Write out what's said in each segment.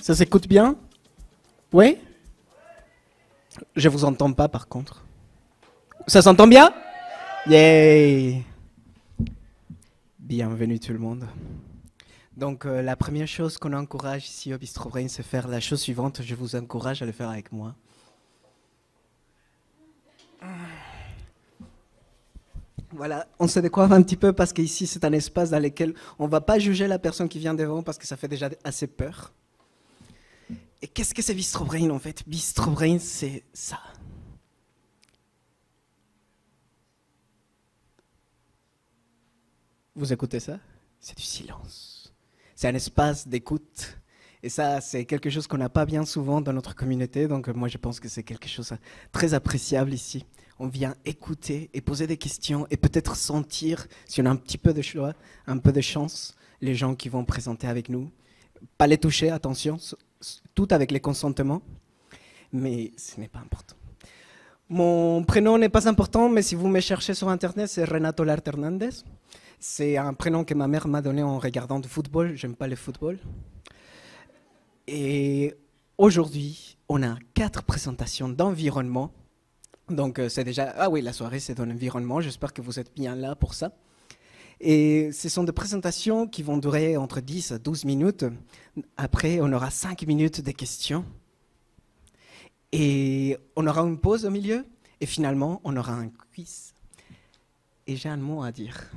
Ça s'écoute bien? Oui? Je vous entends pas par contre. Ça s'entend bien? Yay! Bienvenue tout le monde. Donc la première chose qu'on encourage ici au Bistro Brain, c'est faire la chose suivante. Je vous encourage à le faire avec moi. Voilà, on se décoiffe un petit peu parce qu'ici c'est un espace dans lequel on ne va pas juger la personne qui vient devant parce que ça fait déjà assez peur. Et qu'est-ce que c'est Bistro Brain en fait? Bistro Brain, c'est ça. Vous écoutez ça? C'est du silence. C'est un espace d'écoute. Et ça, c'est quelque chose qu'on n'a pas bien souvent dans notre communauté. Donc moi, je pense que c'est quelque chose de très appréciable ici. On vient écouter et poser des questions et peut-être sentir, si on a un petit peu de choix, un peu de chance, les gens qui vont présenter avec nous. Pas les toucher, attention, tout avec les consentements. Mais ce n'est pas important. Mon prénom n'est pas important, mais si vous me cherchez sur Internet, c'est Renato Lart Hernandez. C'est un prénom que ma mère m'a donné en regardant du football. J'aime pas le football. Et aujourd'hui, on a 4 présentations d'environnement. Donc c'est déjà... Ah oui, la soirée, c'est dans l'environnement. J'espère que vous êtes bien là pour ça. Et ce sont des présentations qui vont durer entre 10 à 12 minutes. Après, on aura 5 minutes de questions. Et on aura une pause au milieu. Et finalement, on aura un quiz. Et j'ai un mot à dire.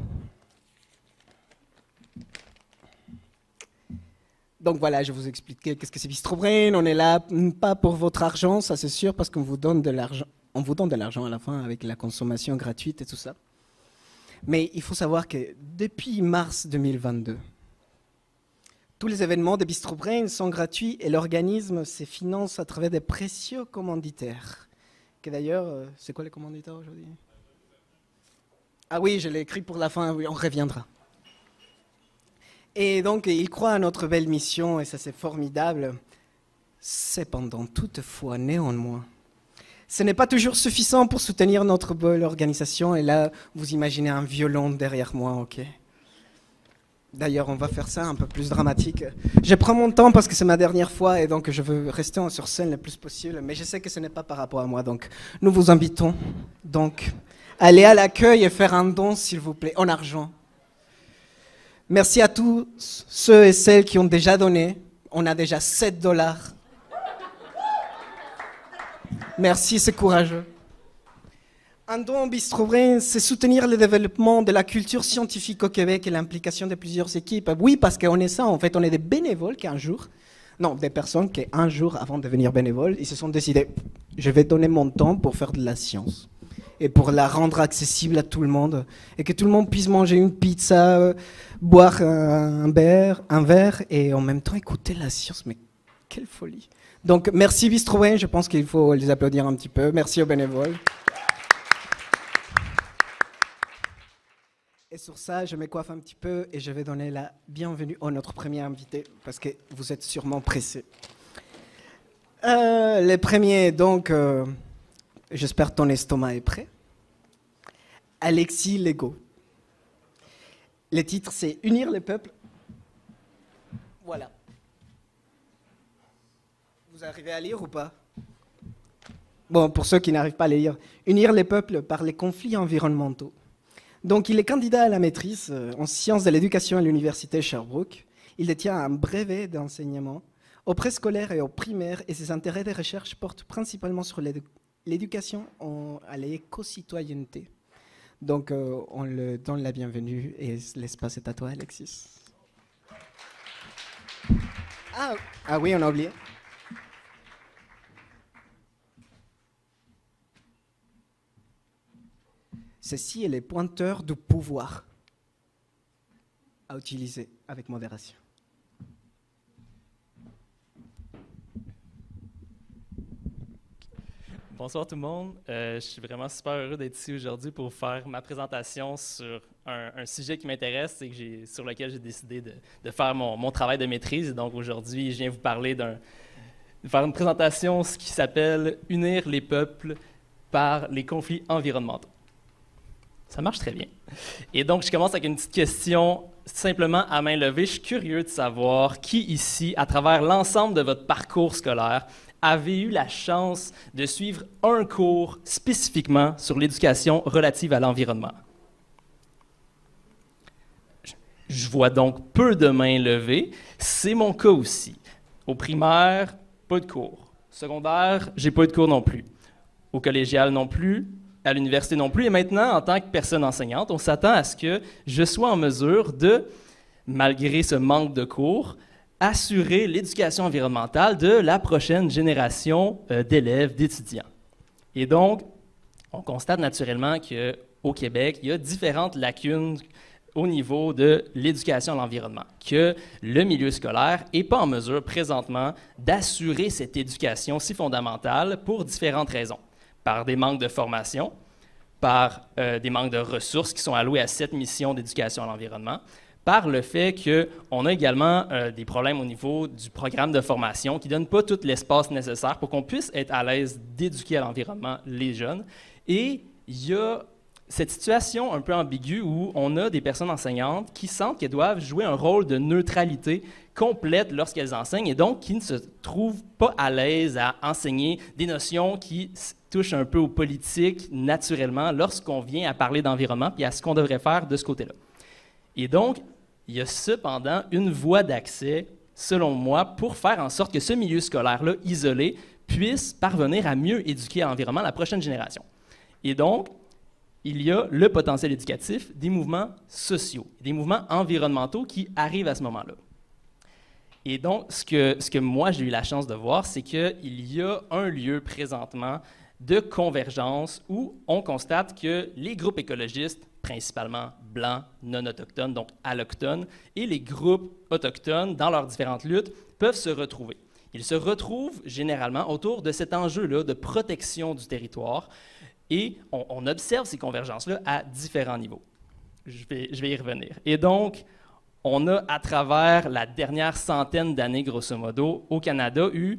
Donc voilà, je vous explique qu'est-ce que c'est Bistro Brain. On est là pas pour votre argent, ça c'est sûr, parce qu'on vous donne de l'argent. On vous donne de l'argent à la fin avec la consommation gratuite et tout ça. Mais il faut savoir que depuis mars 2022, tous les événements de Bistro Brain sont gratuits et l'organisme se finance à travers des précieux commanditaires. Que d'ailleurs, c'est quoi les commanditaires aujourd'hui? Ah oui, je l'ai écrit pour la fin, oui, on reviendra. Et donc, il croit à notre belle mission, et ça c'est formidable. Cependant, toutefois, néanmoins, ce n'est pas toujours suffisant pour soutenir notre belle organisation. Et là, vous imaginez un violon derrière moi, ok? D'ailleurs, on va faire ça un peu plus dramatique. Je prends mon temps parce que c'est ma dernière fois, et donc je veux rester sur scène le plus possible. Mais je sais que ce n'est pas par rapport à moi, donc nous vous invitons. Donc, allez à l'accueil et faire un don, s'il vous plaît, en argent. Merci à tous ceux et celles qui ont déjà donné. On a déjà $7. Merci, c'est courageux. Un don au Bistro Brain, c'est soutenir le développement de la culture scientifique au Québec et l'implication de plusieurs équipes. Oui, parce qu'on est ça, en fait, on est des bénévoles qui un jour, non, des personnes qui un jour, avant de devenir bénévoles, ils se sont décidés, je vais donner mon temps pour faire de la science. Et pour la rendre accessible à tout le monde, et que tout le monde puisse manger une pizza, boire un verre, et en même temps écouter la science. Mais quelle folie! Donc merci Bistro Brain, je pense qu'il faut les applaudir un petit peu. Merci aux bénévoles. Et sur ça, je me coiffe un petit peu et je vais donner la bienvenue à notre premier invité, parce que vous êtes sûrement pressés. Les premiers, donc... J'espère que ton estomac est prêt. Alexis Legault. Le titre, c'est « Unir les peuples ». Voilà. Vous arrivez à lire ou pas? Bon, pour ceux qui n'arrivent pas à lire. « Unir les peuples par les conflits environnementaux ». Donc, il est candidat à la maîtrise en sciences de l'éducation à l'université Sherbrooke. Il détient un brevet d'enseignement au préscolaire et au primaire, et ses intérêts de recherche portent principalement sur l'éducation à l'éco-citoyenneté. Donc, on le donne la bienvenue et l'espace est à toi, Alexis. Ah oui, on a oublié. Ceci est les pointeurs du pouvoir à utiliser avec modération. Bonsoir tout le monde. Je suis vraiment super heureux d'être ici aujourd'hui pour faire ma présentation sur un sujet qui m'intéresse et sur lequel j'ai décidé de faire mon travail de maîtrise. Et donc aujourd'hui, je viens vous parler de faire une présentation qui s'appelle « Unir les peuples par les conflits environnementaux ». Ça marche très bien. Et donc, je commence avec une petite question simplement à main levée, je suis curieux de savoir qui ici, à travers l'ensemble de votre parcours scolaire, avez eu la chance de suivre un cours spécifiquement sur l'éducation relative à l'environnement. Je vois donc peu de mains levées. C'est mon cas aussi. Au primaire, pas de cours. Au secondaire, j'ai pas eu de cours non plus. Au collégial non plus. À l'université non plus. Et maintenant, en tant que personne enseignante, on s'attend à ce que je sois en mesure de, malgré ce manque de cours, assurer l'éducation environnementale de la prochaine génération d'élèves, d'étudiants. Et donc, on constate naturellement qu'au Québec, il y a différentes lacunes au niveau de l'éducation à l'environnement, que le milieu scolaire n'est pas en mesure présentement d'assurer cette éducation si fondamentale pour différentes raisons. Par des manques de formation, par des manques de ressources qui sont allouées à cette mission d'éducation à l'environnement, par le fait qu'on a également des problèmes au niveau du programme de formation qui ne donne pas tout l'espace nécessaire pour qu'on puisse être à l'aise d'éduquer à l'environnement les jeunes. Et il y a cette situation un peu ambiguë où on a des personnes enseignantes qui sentent qu'elles doivent jouer un rôle de neutralité complète lorsqu'elles enseignent et donc qui ne se trouvent pas à l'aise à enseigner des notions qui touchent un peu aux politiques naturellement lorsqu'on vient à parler d'environnement puis à ce qu'on devrait faire de ce côté-là. Et donc, il y a cependant une voie d'accès, selon moi, pour faire en sorte que ce milieu scolaire-là, isolé, puisse parvenir à mieux éduquer à l'environnement la prochaine génération. Et donc, il y a le potentiel éducatif des mouvements sociaux, des mouvements environnementaux qui arrivent à ce moment-là. Et donc, ce que moi, j'ai eu la chance de voir, c'est qu'il y a un lieu présentement de convergence où on constate que les groupes écologistes, principalement blancs, non autochtones, donc allochtones, et les groupes autochtones, dans leurs différentes luttes, peuvent se retrouver. Ils se retrouvent généralement autour de cet enjeu-là de protection du territoire, et on observe ces convergences-là à différents niveaux. Je vais y revenir. Et donc, on a, à travers la dernière centaine d'années, grosso modo, au Canada, eu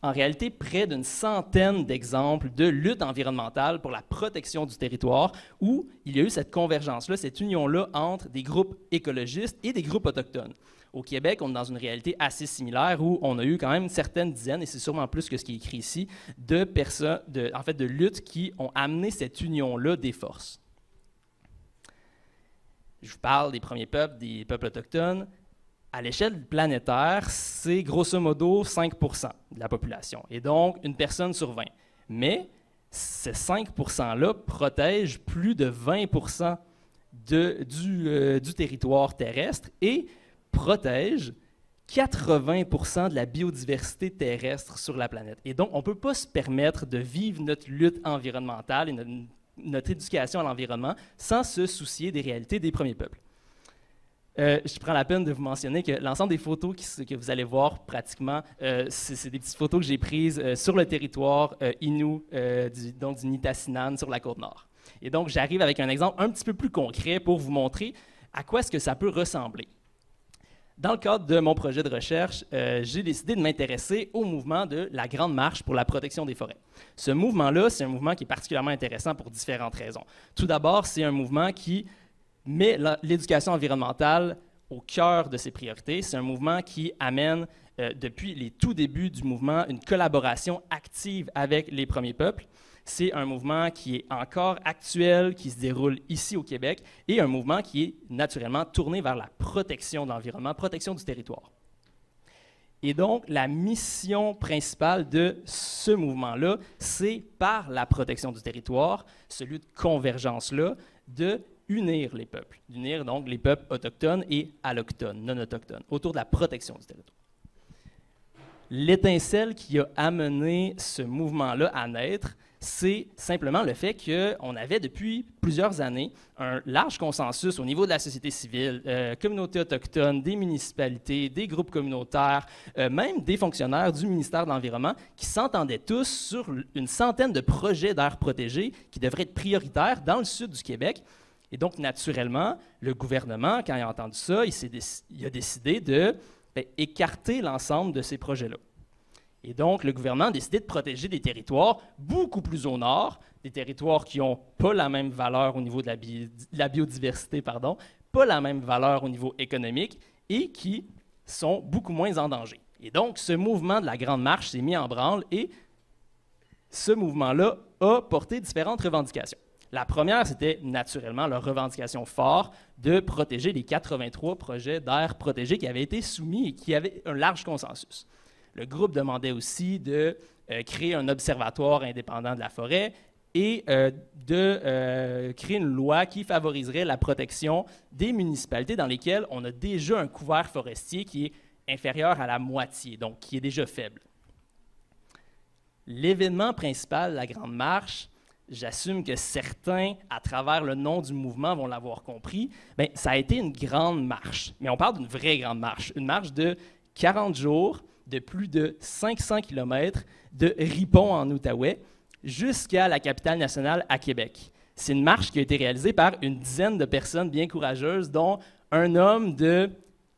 en réalité près d'une centaine d'exemples de luttes environnementales pour la protection du territoire où il y a eu cette convergence-là, cette union-là entre des groupes écologistes et des groupes autochtones. Au Québec, on est dans une réalité assez similaire où on a eu quand même certaines dizaines, et c'est sûrement plus que ce qui est écrit ici, de luttes qui ont amené cette union-là des forces. Je vous parle des premiers peuples, des peuples autochtones. À l'échelle planétaire, c'est grosso modo 5% de la population, et donc une personne sur 20. Mais ces 5%-là protègent plus de 20% du territoire terrestre et protègent 80% de la biodiversité terrestre sur la planète. Et donc, on ne peut pas se permettre de vivre notre lutte environnementale et notre éducation à l'environnement sans se soucier des réalités des premiers peuples. Je prends la peine de vous mentionner que l'ensemble des photos que vous allez voir pratiquement, c'est des petites photos que j'ai prises sur le territoire Innu, du Nitassinan, sur la Côte-Nord. Et donc, j'arrive avec un exemple un petit peu plus concret pour vous montrer à quoi est-ce que ça peut ressembler. Dans le cadre de mon projet de recherche, j'ai décidé de m'intéresser au mouvement de la Grande Marche pour la protection des forêts. Ce mouvement-là, c'est un mouvement qui est particulièrement intéressant pour différentes raisons. Tout d'abord, c'est un mouvement qui met l'éducation environnementale au cœur de ses priorités. C'est un mouvement qui amène, depuis les tout débuts du mouvement, une collaboration active avec les premiers peuples. C'est un mouvement qui est encore actuel, qui se déroule ici au Québec, et un mouvement qui est naturellement tourné vers la protection de l'environnement, protection du territoire. Et donc, la mission principale de ce mouvement-là, c'est par la protection du territoire, celui de convergence-là, de unir les peuples, d'unir donc les peuples autochtones et allochtones, non autochtones, autour de la protection du territoire. L'étincelle qui a amené ce mouvement-là à naître, c'est simplement le fait qu'on avait depuis plusieurs années un large consensus au niveau de la société civile, communautés autochtones, des municipalités, des groupes communautaires, même des fonctionnaires du ministère de l'Environnement qui s'entendaient tous sur une centaine de projets d'aires protégées qui devraient être prioritaires dans le sud du Québec. Et donc, naturellement, le gouvernement, quand il a entendu ça, il a décidé de écarter l'ensemble de ces projets-là. Et donc, le gouvernement a décidé de protéger des territoires beaucoup plus au nord, des territoires qui n'ont pas la même valeur au niveau de la biodiversité, pas la même valeur au niveau économique et qui sont beaucoup moins en danger. Et donc, ce mouvement de la Grande Marche s'est mis en branle et ce mouvement-là a porté différentes revendications. La première, c'était naturellement leur revendication forte de protéger les 83 projets d'aires protégées qui avaient été soumis et qui avaient un large consensus. Le groupe demandait aussi de créer un observatoire indépendant de la forêt et de créer une loi qui favoriserait la protection des municipalités dans lesquelles on a déjà un couvert forestier qui est inférieur à la moitié, donc qui est déjà faible. L'événement principal de la Grande Marche, j'assume que certains, à travers le nom du mouvement, vont l'avoir compris, bien, ça a été une grande marche. Mais on parle d'une vraie grande marche, une marche de 40 jours, de plus de 500 km de Ripon en Outaouais jusqu'à la capitale nationale à Québec. C'est une marche qui a été réalisée par une dizaine de personnes bien courageuses, dont un homme de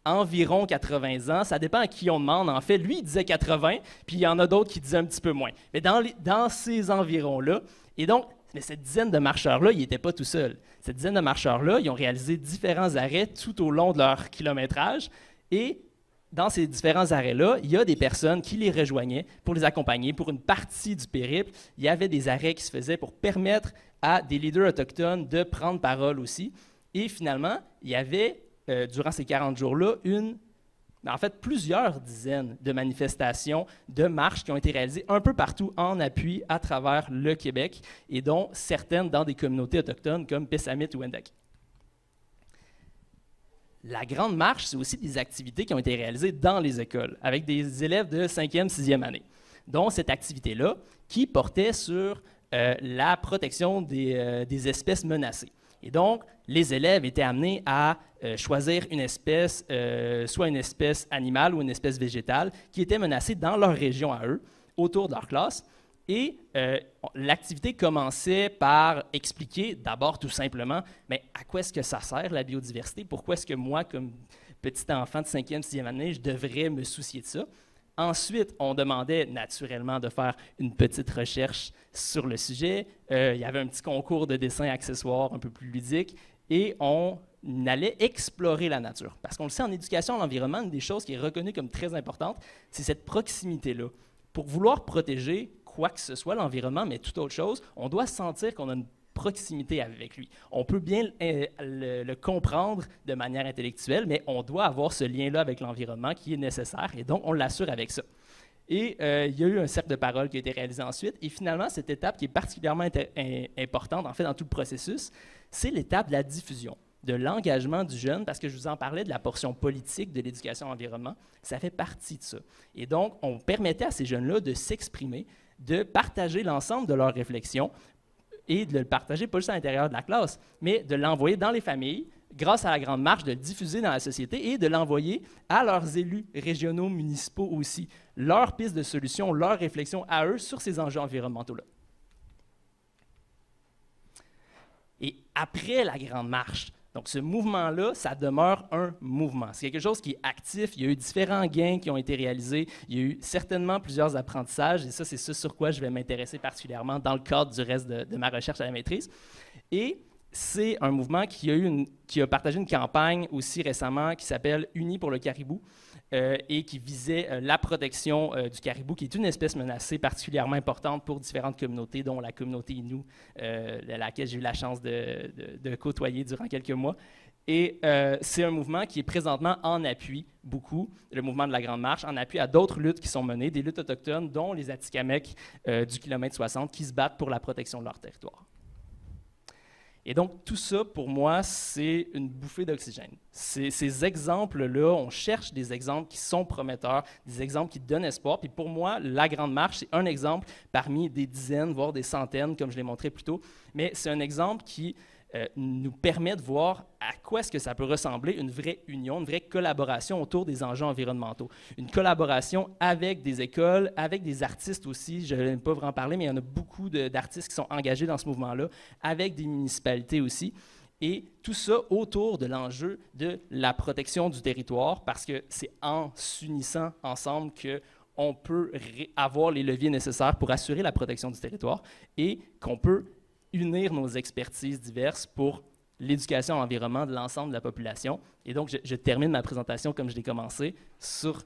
environ 80 ans. Ça dépend à qui on demande. En fait, lui, il disait 80, puis il y en a d'autres qui disaient un petit peu moins. Mais dans ces environs-là, et donc, mais cette dizaine de marcheurs-là, ils n'étaient pas tout seuls. Cette dizaine de marcheurs-là, ils ont réalisé différents arrêts tout au long de leur kilométrage. Et dans ces différents arrêts-là, il y a des personnes qui les rejoignaient pour les accompagner. Pour une partie du périple, il y avait des arrêts qui se faisaient pour permettre à des leaders autochtones de prendre parole aussi. Et finalement, il y avait, durant ces 40 jours-là, en fait, plusieurs dizaines de manifestations, de marches qui ont été réalisées un peu partout en appui à travers le Québec, et dont certaines dans des communautés autochtones comme Pessamit ou Wendat. La Grande Marche, c'est aussi des activités qui ont été réalisées dans les écoles, avec des élèves de 5e, 6e année, dont cette activité-là qui portait sur la protection des espèces menacées. Et donc, les élèves étaient amenés à choisir une espèce, soit une espèce animale ou une espèce végétale, qui était menacée dans leur région à eux, autour de leur classe. Et l'activité commençait par expliquer, d'abord tout simplement, mais à quoi est-ce que ça sert la biodiversité? Pourquoi est-ce que moi, comme petit enfant de 5e, 6e année, je devrais me soucier de ça? Ensuite, on demandait naturellement de faire une petite recherche sur le sujet. Il y avait un petit concours de dessin accessoire un peu plus ludique et on allait explorer la nature. Parce qu'on le sait, en éducation à l'environnement, une des choses qui est reconnue comme très importante, c'est cette proximité-là. Pour vouloir protéger quoi que ce soit, l'environnement, mais toute autre chose, on doit sentir qu'on a une proximité avec lui. On peut bien le comprendre de manière intellectuelle, mais on doit avoir ce lien-là avec l'environnement qui est nécessaire, et donc on l'assure avec ça. Et il y a eu un cercle de parole qui a été réalisé ensuite, et finalement, cette étape qui est particulièrement importante, en fait, dans tout le processus, c'est l'étape de la diffusion, de l'engagement du jeune, parce que je vous en parlais de la portion politique de l'éducation à l'environnement, ça fait partie de ça. Et donc, on permettait à ces jeunes-là de s'exprimer, de partager l'ensemble de leurs réflexions, et de le partager pas juste à l'intérieur de la classe, mais de l'envoyer dans les familles, grâce à la Grande Marche, de le diffuser dans la société et de l'envoyer à leurs élus régionaux, municipaux aussi, leurs pistes de solutions, leurs réflexions à eux sur ces enjeux environnementaux-là. Et après la Grande Marche, donc ce mouvement-là, ça demeure un mouvement. C'est quelque chose qui est actif. Il y a eu différents gains qui ont été réalisés. Il y a eu certainement plusieurs apprentissages, et ça, c'est ce sur quoi je vais m'intéresser particulièrement dans le cadre du reste de ma recherche à la maîtrise. Et c'est un mouvement qui a partagé une campagne aussi récemment qui s'appelle « Unis pour le caribou » et qui visait la protection du caribou, qui est une espèce menacée particulièrement importante pour différentes communautés, dont la communauté Innu, laquelle j'ai eu la chance de côtoyer durant quelques mois. Et c'est un mouvement qui est présentement en appui, beaucoup, le mouvement de la Grande Marche, en appui à d'autres luttes qui sont menées, des luttes autochtones, dont les Atikamekw du kilomètre 60, qui se battent pour la protection de leur territoire. Et donc, tout ça, pour moi, c'est une bouffée d'oxygène. Ces exemples-là, on cherche des exemples qui sont prometteurs, des exemples qui donnent espoir. Puis pour moi, la Grande Marche, c'est un exemple parmi des dizaines, voire des centaines, comme je l'ai montré plus tôt. Mais c'est un exemple qui nous permet de voir à quoi est-ce que ça peut ressembler une vraie union, une vraie collaboration autour des enjeux environnementaux. Une collaboration avec des écoles, avec des artistes aussi, je ne vais pas vraiment parler, mais il y en a beaucoup d'artistes qui sont engagés dans ce mouvement-là, avec des municipalités aussi. Et tout ça autour de l'enjeu de la protection du territoire, parce que c'est en s'unissant ensemble qu'on peut avoir les leviers nécessaires pour assurer la protection du territoire et qu'on peut unir nos expertises diverses pour l'éducation à l'environnement de l'ensemble de la population. Et donc, je termine ma présentation comme je l'ai commencé sur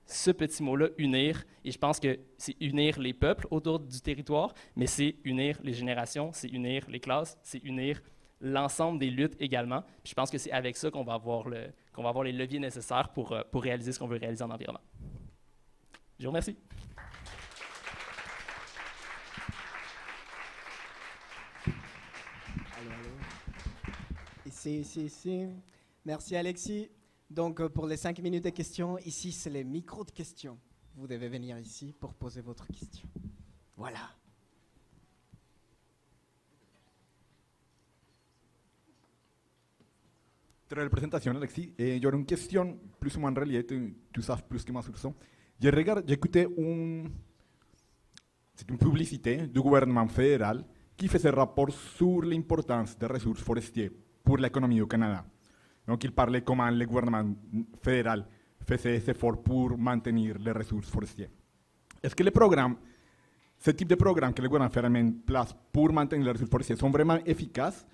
ce petit mot-là, unir. Et je pense que c'est unir les peuples autour du territoire, mais c'est unir les générations, c'est unir les classes, c'est unir l'ensemble des luttes également. Puis je pense que c'est avec ça qu'on va avoir les leviers nécessaires pour réaliser ce qu'on veut réaliser en environnement. Je vous remercie. Ici. Merci Alexis. Donc pour les 5 minutes de questions, ici c'est les micros de questions. Vous devez venir ici pour poser votre question. Voilà. Très belle présentation, Alexis. Et j'aurais une question, plus ou moins reliée, tu sais plus que moi sur ça. J'ai écouté une publicité du gouvernement fédéral qui faisait un rapport sur l'importance des ressources forestières pour l'économie du Canada. Donc, il parlait comment le gouvernement fédéral faisait des efforts pour maintenir les ressources forestières. Est-ce que les programmes, ce type de programmes que le gouvernement fédéral met en place pour maintenir les ressources forestières sont vraiment efficaces?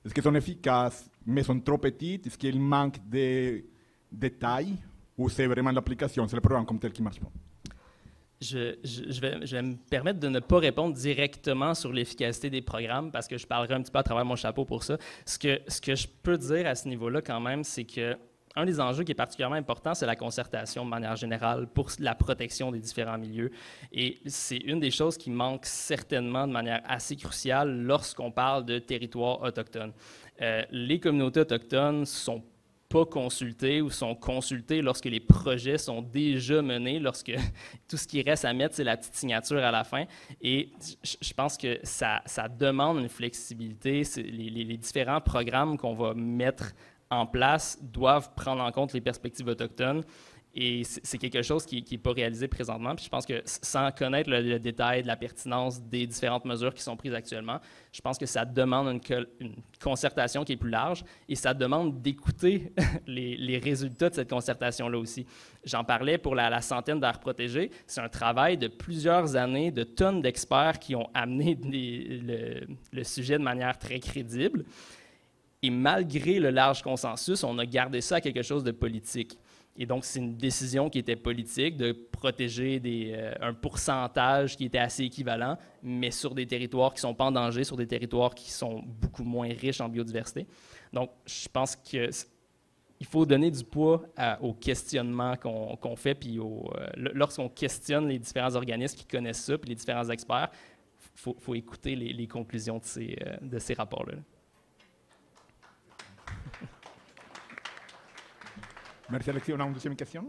Est-ce qu'ils sont efficaces, mais sont trop petits? Est-ce qu'il manque de détails? Ou c'est vraiment l'application, c'est le programme comme tel qui marche pas? Je vais me permettre de ne pas répondre directement sur l'efficacité des programmes parce que je parlerai un petit peu à travers mon chapeau pour ça. Ce que je peux dire à ce niveau-là quand même, c'est que un des enjeux qui est particulièrement important, c'est la concertation de manière générale pour la protection des différents milieux. Et c'est une des choses qui manque certainement de manière assez cruciale lorsqu'on parle de territoires autochtones. Les communautés autochtones sont pas consultés ou sont consultés lorsque les projets sont déjà menés, lorsque tout ce qui reste à mettre, c'est la petite signature à la fin. Et je pense que ça demande une flexibilité. Les différents programmes qu'on va mettre en place doivent prendre en compte les perspectives autochtones. Et c'est quelque chose qui n'est pas réalisé présentement. Puis je pense que sans connaître le détail de la pertinence des différentes mesures qui sont prises actuellement, je pense que ça demande une concertation qui est plus large et ça demande d'écouter les résultats de cette concertation-là aussi. J'en parlais pour la centaine d'aires protégées. C'est un travail de plusieurs années, de tonnes d'experts qui ont amené le sujet de manière très crédible. Et malgré le large consensus, on a gardé ça à quelque chose de politique. Et donc, c'est une décision qui était politique de protéger un pourcentage qui était assez équivalent, mais sur des territoires qui ne sont pas en danger, sur des territoires qui sont beaucoup moins riches en biodiversité. Donc, je pense qu'il faut donner du poids au questionnement qu'on fait, puis lorsqu'on questionne les différents organismes qui connaissent ça, puis les différents experts, il faut écouter les conclusions de ces rapports-là. Merci Alexis. On a une deuxième question?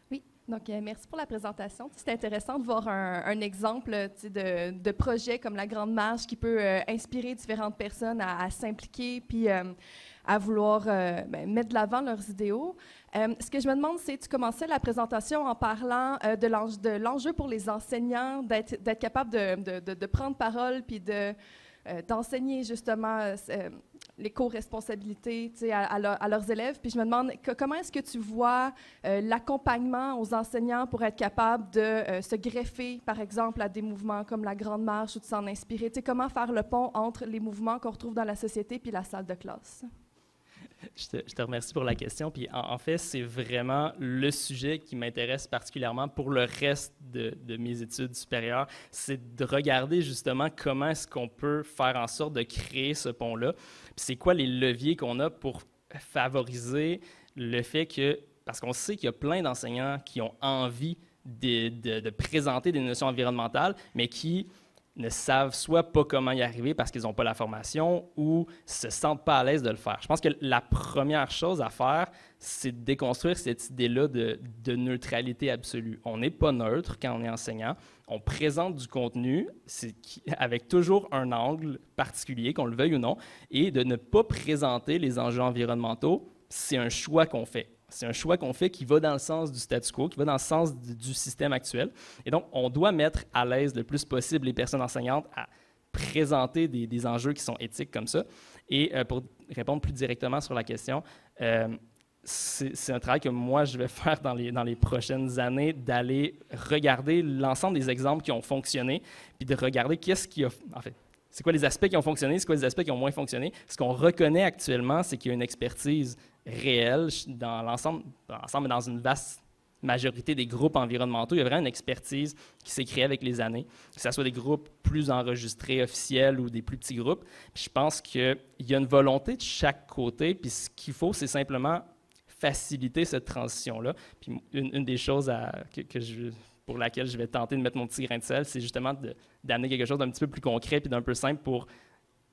Oui, donc merci pour la présentation. C'est intéressant de voir un exemple de projet comme la Grande Marche qui peut inspirer différentes personnes à s'impliquer puis à vouloir mettre de l'avant leurs idéaux. Ce que je me demande, c'est, tu commençais la présentation en parlant de l'enjeu pour les enseignants d'être capable de prendre parole puis d'enseigner justement l'éco-responsabilité à leurs élèves. Puis je me demande comment est-ce que tu vois l'accompagnement aux enseignants pour être capable de se greffer, par exemple, à des mouvements comme la Grande Marche ou de s'en inspirer. Comment faire le pont entre les mouvements qu'on retrouve dans la société puis la salle de classe? Je te remercie pour la question. Puis en fait, c'est vraiment le sujet qui m'intéresse particulièrement pour le reste de mes études supérieures. C'est de regarder justement comment est-ce qu'on peut faire en sorte de créer ce pont-là. Puis c'est quoi les leviers qu'on a pour favoriser le fait que, parce qu'on sait qu'il y a plein d'enseignants qui ont envie de présenter des notions environnementales, mais qui ne savent soit pas comment y arriver parce qu'ils n'ont pas la formation ou se sentent pas à l'aise de le faire. Je pense que la première chose à faire, c'est de déconstruire cette idée-là de neutralité absolue. On n'est pas neutre quand on est enseignant. On présente du contenu avec toujours un angle particulier, qu'on le veuille ou non, et de ne pas présenter les enjeux environnementaux, c'est un choix qu'on fait. C'est un choix qu'on fait qui va dans le sens du statu quo, qui va dans le sens du système actuel. Et donc, on doit mettre à l'aise le plus possible les personnes enseignantes à présenter des enjeux qui sont éthiques comme ça. Et pour répondre plus directement sur la question, c'est un travail que moi, je vais faire dans les prochaines années, d'aller regarder l'ensemble des exemples qui ont fonctionné, puis de regarder qu'est-ce qui a... En fait, c'est quoi les aspects qui ont fonctionné, c'est quoi les aspects qui ont moins fonctionné. Ce qu'on reconnaît actuellement, c'est qu'il y a une expertise réelle dans l'ensemble, mais dans une vaste majorité des groupes environnementaux. Il y a vraiment une expertise qui s'est créée avec les années, que ce soit des groupes plus enregistrés, officiels ou des plus petits groupes. Puis je pense qu'il y a une volonté de chaque côté, puis ce qu'il faut, c'est simplement faciliter cette transition-là. Puis une des choses pour laquelle je vais tenter de mettre mon petit grain de sel, c'est justement d'amener quelque chose d'un petit peu plus concret puis d'un peu simple pour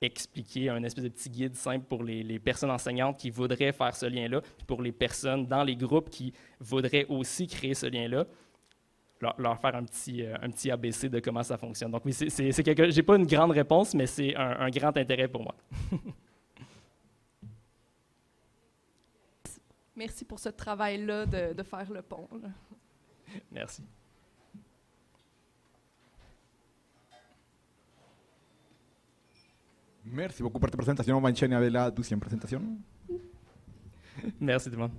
expliquer un espèce de petit guide simple pour les personnes enseignantes qui voudraient faire ce lien-là, puis pour les personnes dans les groupes qui voudraient aussi créer ce lien-là, leur faire un petit ABC de comment ça fonctionne. Donc oui, j'ai pas une grande réponse, mais c'est un grand intérêt pour moi. Merci pour ce travail-là de faire le pont. Là. Merci. Merci beaucoup pour ta présentation. On va enchaîner avec la deuxième présentation. Merci tout le monde.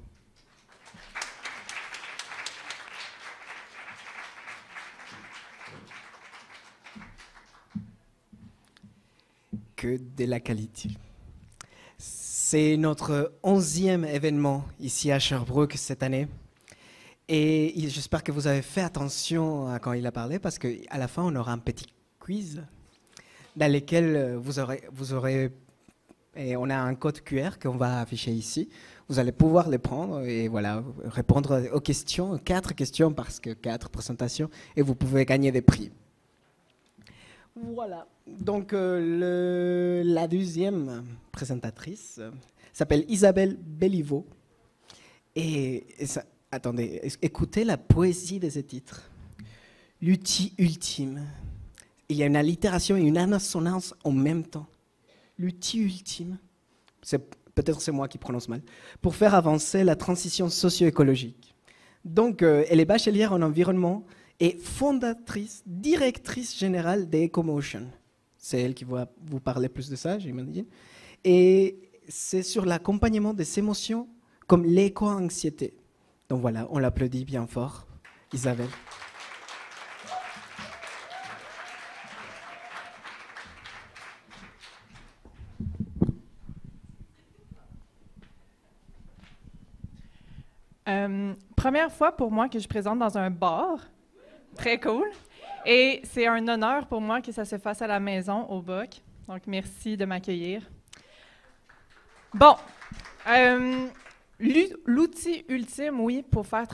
Que de la qualité. C'est notre 11e événement ici à Sherbrooke cette année. Et j'espère que vous avez fait attention à quand il a parlé, parce qu'à la fin, on aura un petit quiz dans lequel vous aurez et on a un code QR qu'on va afficher ici. Vous allez pouvoir le prendre et voilà, répondre aux questions, 4 questions parce que 4 présentations, et vous pouvez gagner des prix. Voilà, donc la deuxième présentatrice s'appelle Isabelle Béliveau. Et ça, attendez, écoutez la poésie de ce titre. L'outil ultime. Il y a une allitération et une assonance en même temps. L'outil ultime, peut-être c'est moi qui prononce mal, pour faire avancer la transition socio-écologique. Donc, elle est bachelière en environnement et fondatrice, directrice générale d'Ecomotion. C'est elle qui va vous parler plus de ça, j'imagine. Et c'est sur l'accompagnement des émotions comme l'éco-anxiété. Donc voilà, on l'applaudit bien fort, Isabelle. Première fois pour moi que je présente dans un bar. Très cool. Et c'est un honneur pour moi que ça se fasse à la maison, au BOC. Donc, merci de m'accueillir. Bon, l'outil ultime, oui, pour faire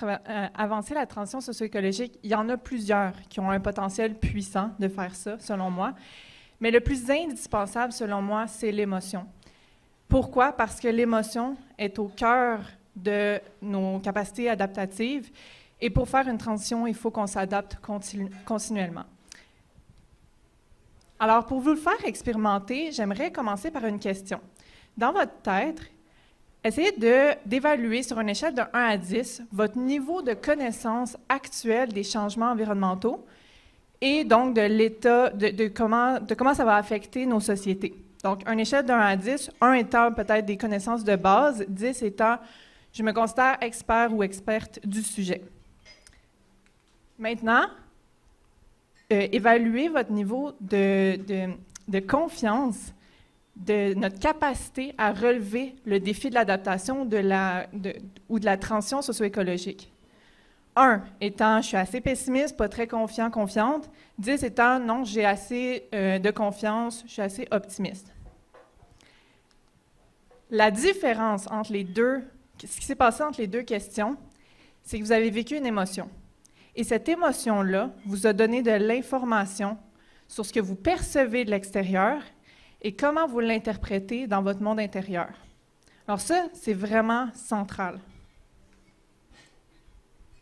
avancer la transition socio-écologique, il y en a plusieurs qui ont un potentiel puissant de faire ça, selon moi. Mais le plus indispensable, selon moi, c'est l'émotion. Pourquoi? Parce que l'émotion est au cœur de nos capacités adaptatives. Et pour faire une transition, il faut qu'on s'adapte continuellement. Alors, pour vous le faire expérimenter, j'aimerais commencer par une question. Dans votre tête, essayez d'évaluer sur une échelle de 1 à 10 votre niveau de connaissance actuelle des changements environnementaux et donc de l'état, de comment ça va affecter nos sociétés. Donc, une échelle de 1 à 10, 1 étant peut-être des connaissances de base, 10 étant je me considère expert ou experte du sujet. Maintenant, évaluez votre niveau de confiance, de notre capacité à relever le défi de l'adaptation ou de la transition socio-écologique. 1 étant, je suis assez pessimiste, pas très confiant, confiante. 10 étant, non, j'ai assez de confiance, je suis assez optimiste. La différence entre les deux, ce qui s'est passé entre les deux questions, c'est que vous avez vécu une émotion. Et cette émotion-là vous a donné de l'information sur ce que vous percevez de l'extérieur et comment vous l'interprétez dans votre monde intérieur. Alors ça, c'est vraiment central.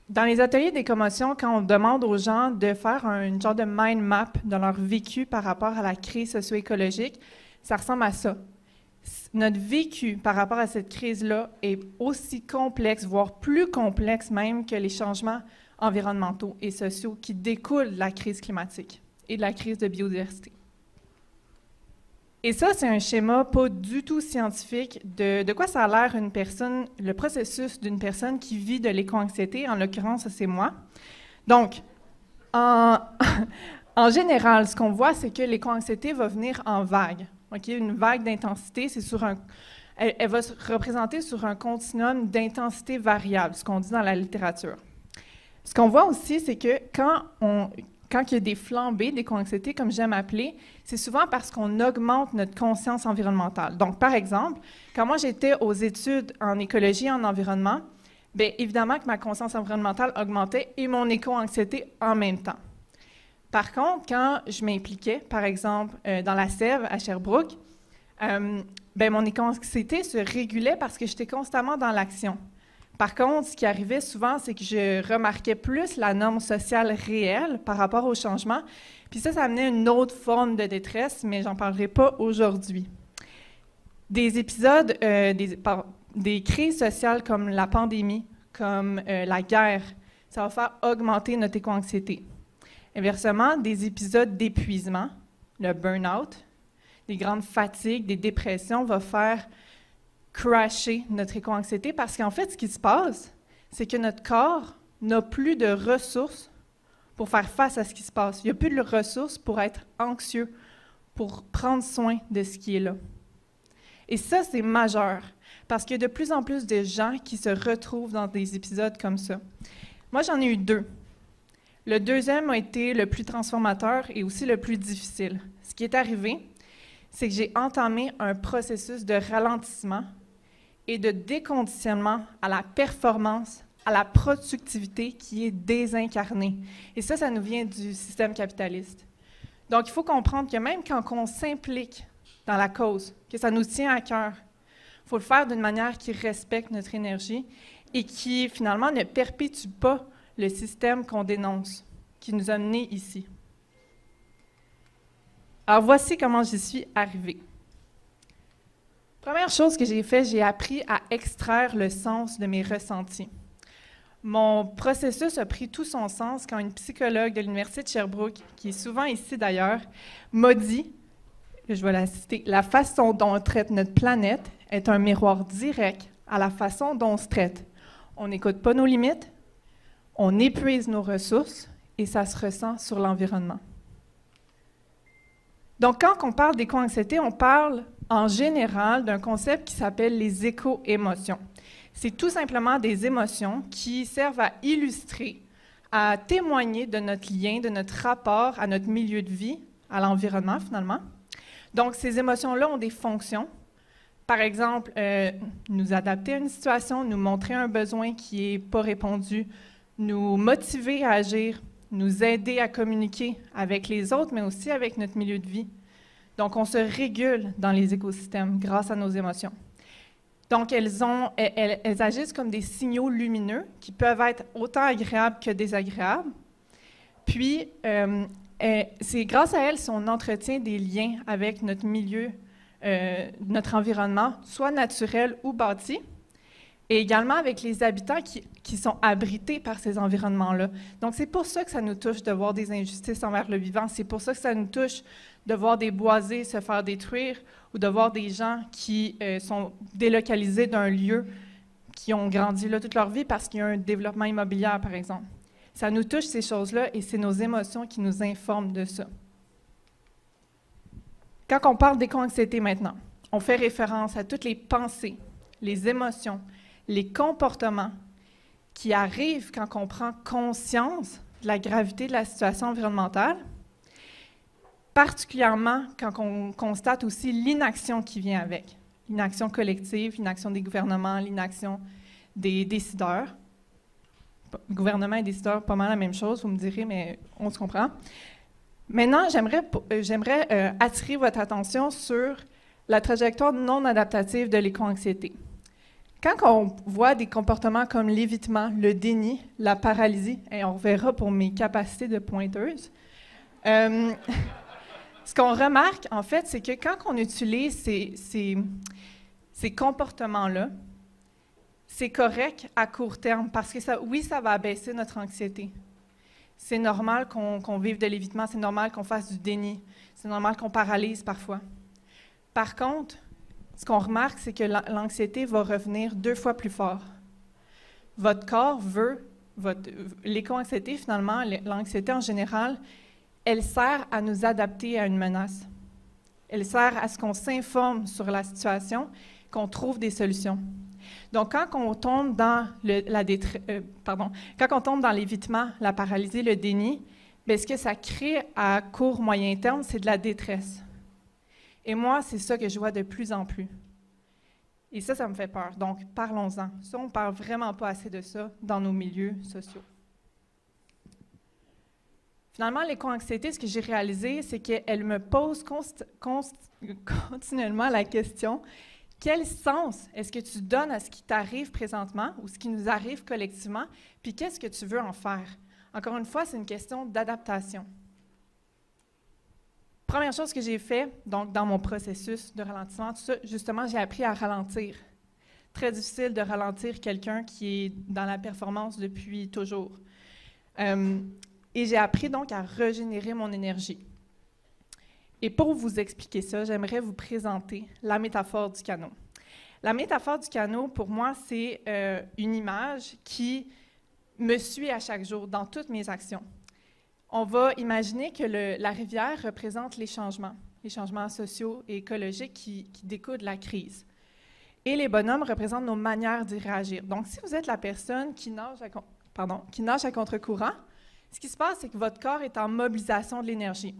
Dans les ateliers d'écomotion, quand on demande aux gens de faire une genre de mind map de leur vécu par rapport à la crise socio-écologique, ça ressemble à ça. Notre vécu par rapport à cette crise-là est aussi complexe, voire plus complexe même que les changements environnementaux et sociaux qui découlent de la crise climatique et de la crise de biodiversité. Et ça, c'est un schéma pas du tout scientifique de quoi ça a l'air une personne, le processus d'une personne qui vit de l'éco-anxiété. En l'occurrence, c'est moi. Donc, en En général, ce qu'on voit, c'est que l'éco-anxiété va venir en vagues. Okay? Une vague d'intensité, elle va se représenter sur un continuum d'intensité variable, ce qu'on dit dans la littérature. Ce qu'on voit aussi, c'est que quand il y a des flambées d'éco-anxiété, comme j'aime appeler, c'est souvent parce qu'on augmente notre conscience environnementale. Donc, par exemple, quand moi j'étais aux études en écologie et en environnement, bien évidemment que ma conscience environnementale augmentait et mon éco-anxiété en même temps. Par contre, quand je m'impliquais, par exemple, dans la Sève à Sherbrooke, bien, mon éco-anxiété se régulait parce que j'étais constamment dans l'action. Par contre, ce qui arrivait souvent, c'est que je remarquais plus la norme sociale réelle par rapport au changement. Puis ça amenait une autre forme de détresse, mais j'en parlerai pas aujourd'hui. Des épisodes, des crises sociales comme la pandémie, comme la guerre, ça va faire augmenter notre éco-anxiété. Inversement, des épisodes d'épuisement, le burn-out, des grandes fatigues, des dépressions, va faire crasher notre éco-anxiété parce qu'en fait, ce qui se passe, c'est que notre corps n'a plus de ressources pour faire face à ce qui se passe. Il n'y a plus de ressources pour être anxieux, pour prendre soin de ce qui est là. Et ça, c'est majeur parce qu'il y a de plus en plus de gens qui se retrouvent dans des épisodes comme ça. Moi, j'en ai eu 2. Le deuxième a été le plus transformateur et aussi le plus difficile. Ce qui est arrivé, c'est que j'ai entamé un processus de ralentissement et de déconditionnement à la performance, à la productivité qui est désincarnée. Et ça nous vient du système capitaliste. Donc, il faut comprendre que même quand on s'implique dans la cause, que ça nous tient à cœur, il faut le faire d'une manière qui respecte notre énergie et qui, finalement, ne perpétue pas le système qu'on dénonce, qui nous a menés ici. Alors, voici comment j'y suis arrivée. Première chose que j'ai fait, j'ai appris à extraire le sens de mes ressentis. Mon processus a pris tout son sens quand une psychologue de l'Université de Sherbrooke, qui est souvent ici d'ailleurs, m'a dit, je vais la citer, « La façon dont on traite notre planète est un miroir direct à la façon dont on se traite. On n'écoute pas nos limites, on épuise nos ressources et ça se ressent sur l'environnement. » Donc, quand on parle d'éco-anxiété, on parle en général d'un concept qui s'appelle les éco-émotions. C'est tout simplement des émotions qui servent à illustrer, à témoigner de notre lien, de notre rapport à notre milieu de vie, à l'environnement finalement. Donc, ces émotions-là ont des fonctions. Par exemple, nous adapter à une situation, nous montrer un besoin qui n'est pas répondu, nous motiver à agir, nous aider à communiquer avec les autres, mais aussi avec notre milieu de vie. Donc, on se régule dans les écosystèmes grâce à nos émotions. Donc, elles agissent comme des signaux lumineux qui peuvent être autant agréables que désagréables. Puis, c'est grâce à elles qu'on entretient des liens avec notre milieu, notre environnement, soit naturel ou bâti, et également avec les habitants qui sont abrités par ces environnements-là. Donc, c'est pour ça que ça nous touche de voir des injustices envers le vivant. C'est pour ça que ça nous touche de voir des boisés se faire détruire ou de voir des gens qui sont délocalisés d'un lieu, qui ont grandi là toute leur vie parce qu'il y a un développement immobilier, par exemple. Ça nous touche, ces choses-là, et c'est nos émotions qui nous informent de ça. Quand on parle d'éco-anxiété maintenant, on fait référence à toutes les pensées, les émotions, les comportements qui arrivent quand on prend conscience de la gravité de la situation environnementale, particulièrement quand on constate aussi l'inaction qui vient avec, l'inaction collective, l'inaction des gouvernements, l'inaction des décideurs. Gouvernement et décideurs, pas mal la même chose, vous me direz, mais on se comprend. Maintenant, j'aimerais attirer votre attention sur la trajectoire non adaptative de l'éco-anxiété. Quand on voit des comportements comme l'évitement, le déni, la paralysie, et on verra pour mes capacités de pointeuse, ce qu'on remarque, en fait, c'est que quand on utilise ces comportements-là, c'est correct à court terme parce que ça va abaisser notre anxiété. C'est normal qu'on vive de l'évitement, c'est normal qu'on fasse du déni, c'est normal qu'on paralyse parfois. Par contre, ce qu'on remarque, c'est que l'anxiété va revenir 2 fois plus fort. Votre corps veut, l'éco-anxiété finalement, l'anxiété en général, elle sert à nous adapter à une menace. Elle sert à ce qu'on s'informe sur la situation, qu'on trouve des solutions. Donc, quand on tombe dans quand on tombe dans l'évitement, la paralysie, le déni, bien, ce que ça crée à court, moyen terme, c'est de la détresse. Et moi, c'est ça que je vois de plus en plus. Et ça me fait peur. Donc, parlons-en. Ça, on ne parle vraiment pas assez de ça dans nos milieux sociaux. Finalement, l'éco-anxiété, ce que j'ai réalisé, c'est qu'elle me pose continuellement la question, quel sens est-ce que tu donnes à ce qui t'arrive présentement ou ce qui nous arrive collectivement, puis qu'est-ce que tu veux en faire? Encore une fois, c'est une question d'adaptation. Première chose que j'ai fait, donc dans mon processus de ralentissement, tout ça, justement, j'ai appris à ralentir. Très difficile de ralentir quelqu'un qui est dans la performance depuis toujours. Et j'ai appris donc à régénérer mon énergie. Et pour vous expliquer ça, j'aimerais vous présenter la métaphore du canot. La métaphore du canot, pour moi, c'est une image qui me suit à chaque jour dans toutes mes actions. On va imaginer que la rivière représente les changements sociaux et écologiques qui découlent de la crise. Et les bonhommes représentent nos manières d'y réagir. Donc, si vous êtes la personne qui nage à contre-courant, ce qui se passe, c'est que votre corps est en mobilisation de l'énergie.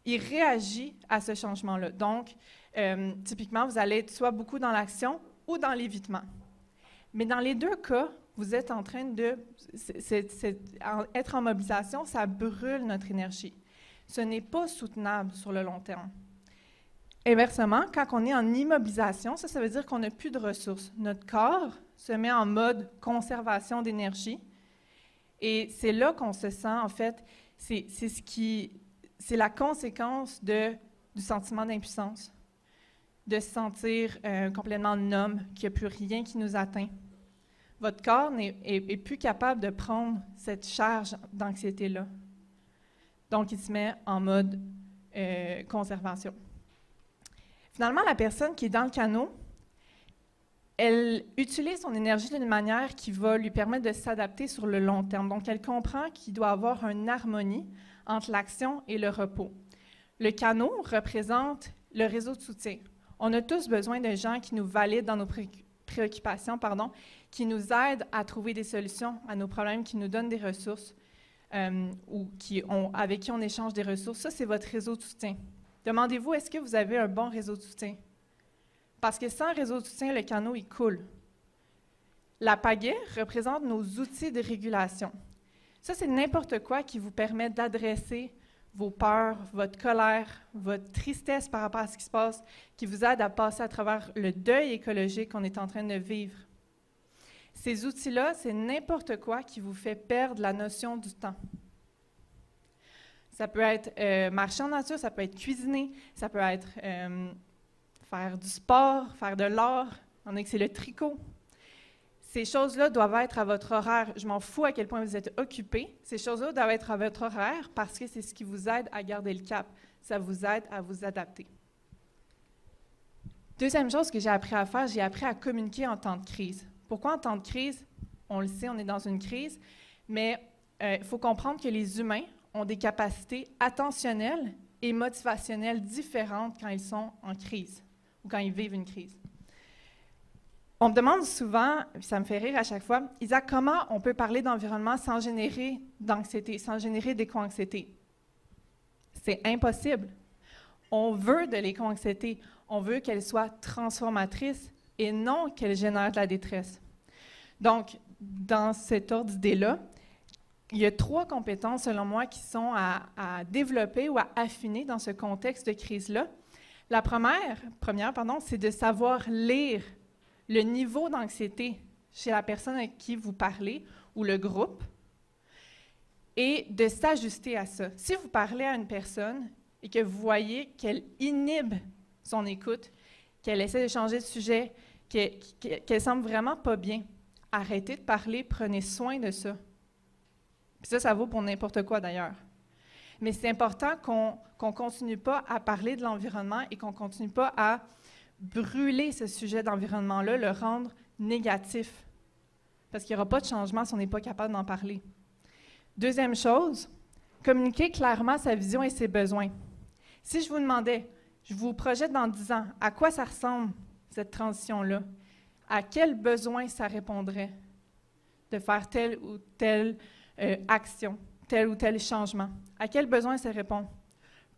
Il réagit à ce changement-là. Donc, typiquement, vous allez être soit beaucoup dans l'action ou dans l'évitement. Mais dans les deux cas, vous êtes en train de... être en mobilisation, ça brûle notre énergie. Ce n'est pas soutenable sur le long terme. Inversement, quand on est en immobilisation, ça veut dire qu'on n'a plus de ressources. Notre corps se met en mode conservation d'énergie. Et c'est là qu'on se sent, en fait, c'est la conséquence du sentiment d'impuissance, de se sentir complètement numb, qu'il n'y a plus rien qui nous atteint. Votre corps est plus capable de prendre cette charge d'anxiété-là. Donc, il se met en mode conservation. Finalement, la personne qui est dans le canot, elle utilise son énergie d'une manière qui va lui permettre de s'adapter sur le long terme. Donc, elle comprend qu'il doit avoir une harmonie entre l'action et le repos. Le canot représente le réseau de soutien. On a tous besoin de gens qui nous valident dans nos préoccupations, qui nous aident à trouver des solutions à nos problèmes, qui nous donnent des ressources ou avec qui on échange des ressources. Ça, c'est votre réseau de soutien. Demandez-vous, est-ce que vous avez un bon réseau de soutien? Parce que sans réseau de soutien, le canot, il coule. La pagaie représente nos outils de régulation. Ça, c'est n'importe quoi qui vous permet d'adresser vos peurs, votre colère, votre tristesse par rapport à ce qui se passe, qui vous aide à passer à travers le deuil écologique qu'on est en train de vivre. Ces outils-là, c'est n'importe quoi qui vous fait perdre la notion du temps. Ça peut être marcher en nature, ça peut être cuisiner, ça peut être faire du sport, faire de l'art, on a que c'est le tricot. Ces choses-là doivent être à votre horaire. Je m'en fous à quel point vous êtes occupé. Ces choses-là doivent être à votre horaire parce que c'est ce qui vous aide à garder le cap. Ça vous aide à vous adapter. Deuxième chose que j'ai appris à faire, j'ai appris à communiquer en temps de crise. Pourquoi en temps de crise? On le sait, on est dans une crise, mais il faut comprendre que les humains ont des capacités attentionnelles et motivationnelles différentes quand ils sont en crise ou quand ils vivent une crise. On me demande souvent, ça me fait rire à chaque fois, Isaac, comment on peut parler d'environnement sans générer d'anxiété, sans générer d'éco-anxiété? C'est impossible. On veut de l'éco-anxiété, on veut qu'elle soit transformatrice et non qu'elle génère de la détresse. Donc, dans cet ordre d'idée-là, il y a 3 compétences, selon moi, qui sont à développer ou à affiner dans ce contexte de crise-là. La première, c'est de savoir lire le niveau d'anxiété chez la personne avec qui vous parlez ou le groupe et de s'ajuster à ça. Si vous parlez à une personne et que vous voyez qu'elle inhibe son écoute, qu'elle essaie de changer de sujet, qu'elle semble vraiment pas bien, arrêtez de parler, prenez soin de ça. Puis ça vaut pour n'importe quoi d'ailleurs. Mais c'est important qu'on continue pas à parler de l'environnement et qu'on continue pas à brûler ce sujet d'environnement-là, le rendre négatif. Parce qu'il n'y aura pas de changement si on n'est pas capable d'en parler. Deuxième chose, Communiquer clairement sa vision et ses besoins. Si je vous demandais, je vous projette dans 10 ans, à quoi ça ressemble, cette transition-là? À quel besoin ça répondrait de faire telle ou telle action, tel ou tel changement? À quel besoin ça répond?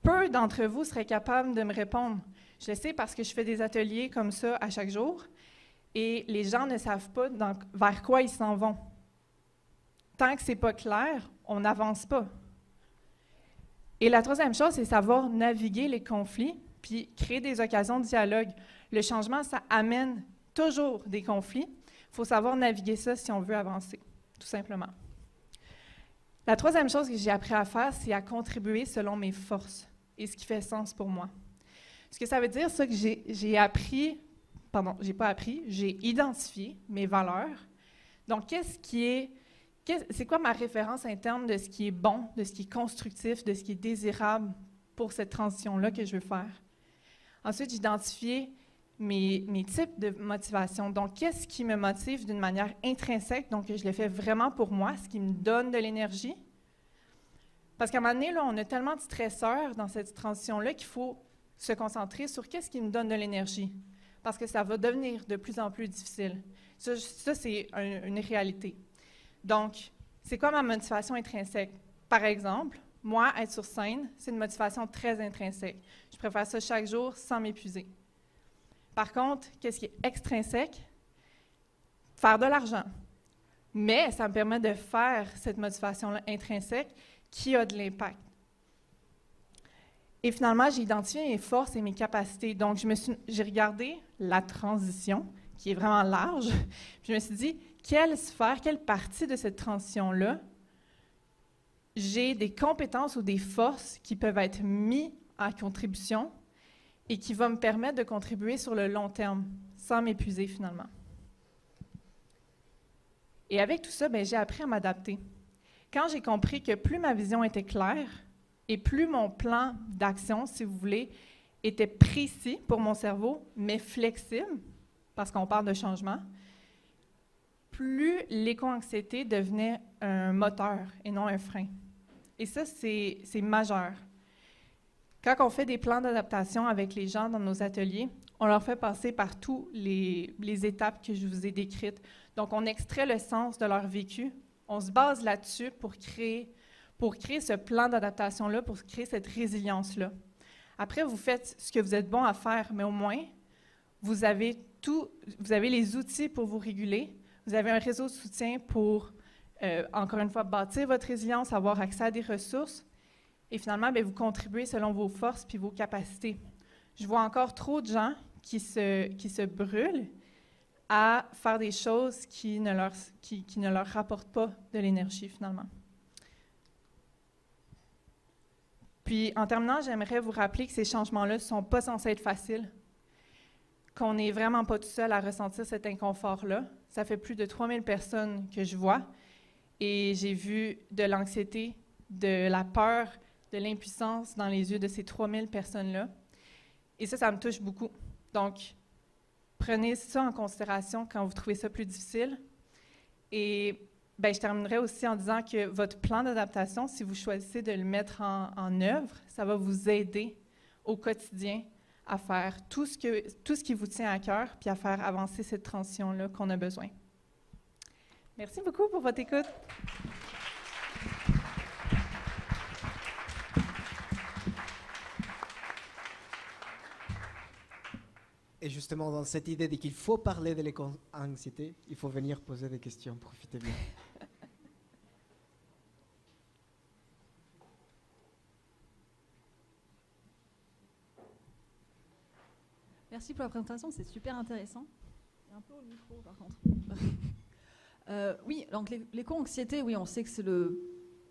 Peu d'entre vous seraient capables de me répondre. Je le sais parce que je fais des ateliers comme ça à chaque jour et les gens ne savent pas vers quoi ils s'en vont. Tant que ce n'est pas clair, on n'avance pas. Et la troisième chose, c'est savoir naviguer les conflits puis créer des occasions de dialogue. Le changement, ça amène toujours des conflits. Il faut savoir naviguer ça si on veut avancer, tout simplement. La troisième chose que j'ai appris à faire, c'est à contribuer selon mes forces et ce qui fait sens pour moi. Ce que ça veut dire, c'est que j'ai identifié mes valeurs. Donc, c'est quoi ma référence interne de ce qui est bon, de ce qui est constructif, de ce qui est désirable pour cette transition-là que je veux faire? Ensuite, j'ai identifié mes types de motivation. Donc, qu'est-ce qui me motive d'une manière intrinsèque? Donc, je le fais vraiment pour moi, ce qui me donne de l'énergie. Parce qu'à un moment donné, là, on a tellement de stresseurs dans cette transition-là qu'il faut se concentrer sur qu'est-ce qui me donne de l'énergie. Parce que ça va devenir de plus en plus difficile. Ça c'est une réalité. Donc, c'est quoi ma motivation intrinsèque? Par exemple, moi, être sur scène, c'est une motivation très intrinsèque. Je préfère ça chaque jour sans m'épuiser. Par contre, qu'est-ce qui est extrinsèque? Faire de l'argent. Mais ça me permet de faire cette motivation-là intrinsèque qui a de l'impact. Et finalement, j'ai identifié mes forces et mes capacités. Donc, j'ai regardé la transition, qui est vraiment large. Puis je me suis dit, quelle sphère, quelle partie de cette transition-là, j'ai des compétences ou des forces qui peuvent être mises en contribution et qui vont me permettre de contribuer sur le long terme, sans m'épuiser finalement. Et avec tout ça, j'ai appris à m'adapter. Quand j'ai compris que plus ma vision était claire et plus mon plan d'action, si vous voulez, était précis pour mon cerveau, mais flexible, parce qu'on parle de changement, plus l'éco-anxiété devenait un moteur et non un frein. Et ça, c'est majeur. Quand on fait des plans d'adaptation avec les gens dans nos ateliers, on leur fait passer par toutes les étapes que je vous ai décrites. Donc, on extrait le sens de leur vécu. On se base là-dessus pour créer ce plan d'adaptation-là, pour créer cette résilience-là. Après, vous faites ce que vous êtes bon à faire, mais au moins, vous avez les outils pour vous réguler. Vous avez un réseau de soutien pour, encore une fois, bâtir votre résilience, avoir accès à des ressources. Et finalement, vous contribuez selon vos forces puis vos capacités. Je vois encore trop de gens qui se brûlent à faire des choses qui ne leur rapportent pas de l'énergie, finalement. Puis, en terminant, j'aimerais vous rappeler que ces changements-là ne sont pas censés être faciles, qu'on n'est vraiment pas tout seul à ressentir cet inconfort-là. Ça fait plus de 3000 personnes que je vois, et j'ai vu de l'anxiété, de la peur, de l'impuissance dans les yeux de ces 3000 personnes-là. Et ça me touche beaucoup. Donc, prenez ça en considération quand vous trouvez ça plus difficile. Et je terminerai aussi en disant que votre plan d'adaptation, si vous choisissez de le mettre en œuvre, ça va vous aider au quotidien à faire tout ce qui vous tient à cœur, puis à faire avancer cette transition-là qu'on a besoin. Merci beaucoup pour votre écoute. Et justement, dans cette idée qu'il faut parler de l'éco-anxiété, il faut venir poser des questions. Profitez bien. Merci pour la présentation, c'est super intéressant. Il y a un peu au micro, par contre. Oui, donc l'éco-anxiété, oui, on sait que c'est le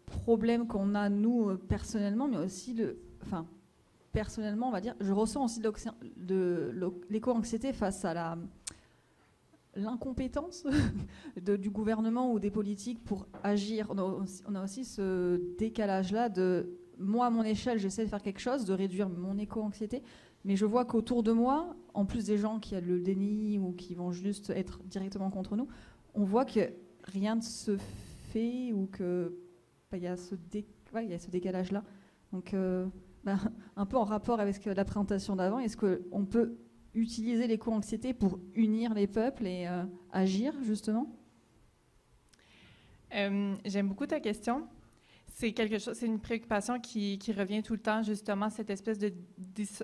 problème qu'on a, nous, personnellement, mais aussi personnellement, on va dire, je ressens aussi de l'éco-anxiété face à l'incompétence du gouvernement ou des politiques pour agir. On a aussi ce décalage-là de moi, à mon échelle, j'essaie de faire quelque chose, de réduire mon éco-anxiété, mais je vois qu'autour de moi, en plus des gens qui ont le déni ou qui vont juste être directement contre nous, on voit que rien ne se fait ou que il y a ouais, il y a ce décalage-là. Donc, un peu en rapport avec la présentation d'avant, est-ce qu'on peut utiliser l'éco-anxiété pour unir les peuples et agir, justement? J'aime beaucoup ta question. C'est une préoccupation qui revient tout le temps, justement, cette espèce de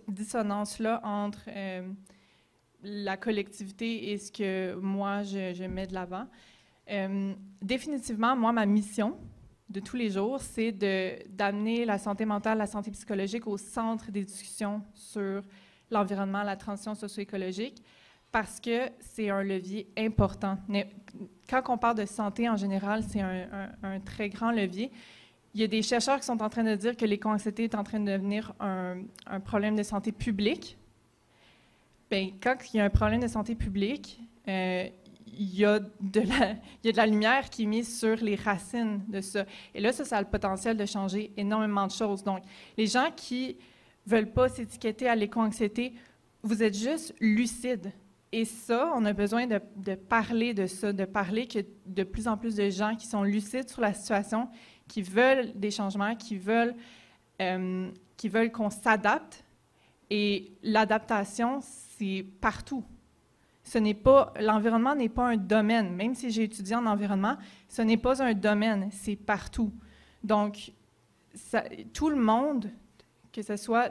dissonance-là entre la collectivité et ce que moi, je mets de l'avant. Définitivement, moi, ma mission de tous les jours, c'est d'amener la santé mentale, la santé psychologique au centre des discussions sur l'environnement, la transition socio-écologique, parce que c'est un levier important. Mais quand on parle de santé en général, c'est un très grand levier. Il y a des chercheurs qui sont en train de dire que l'éco-anxiété est en train de devenir un problème de santé publique. Bien, quand il y a un problème de santé publique, il y a de la lumière qui est mise sur les racines de ça. Et là, ça a le potentiel de changer énormément de choses. Donc, les gens qui ne veulent pas s'étiqueter à l'éco-anxiété, vous êtes juste lucides. Et ça, on a besoin de parler de ça, de parler que de plus en plus de gens qui sont lucides sur la situation, qui veulent des changements, qui veulent qu'on s'adapte. Et l'adaptation, c'est partout. L'environnement n'est pas un domaine. Même si j'ai étudié en environnement, ce n'est pas un domaine, c'est partout. Donc, tout le monde, que ce soit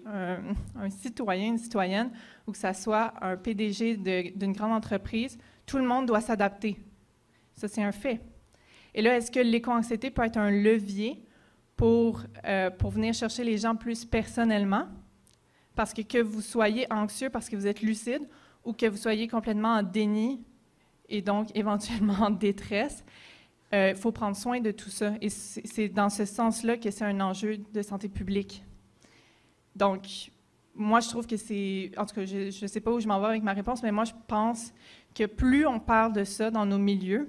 un citoyen, une citoyenne, ou que ce soit un PDG d'une grande entreprise, tout le monde doit s'adapter. Ça, c'est un fait. Et là, est-ce que l'éco-anxiété peut être un levier pour venir chercher les gens plus personnellement? Parce que vous soyez anxieux parce que vous êtes lucide, ou que vous soyez complètement en déni et donc éventuellement en détresse, il faut prendre soin de tout ça. Et c'est dans ce sens-là que c'est un enjeu de santé publique. Donc, moi, je trouve que c'est... En tout cas, je ne sais pas où je m'en vais avec ma réponse, mais moi, je pense que plus on parle de ça dans nos milieux,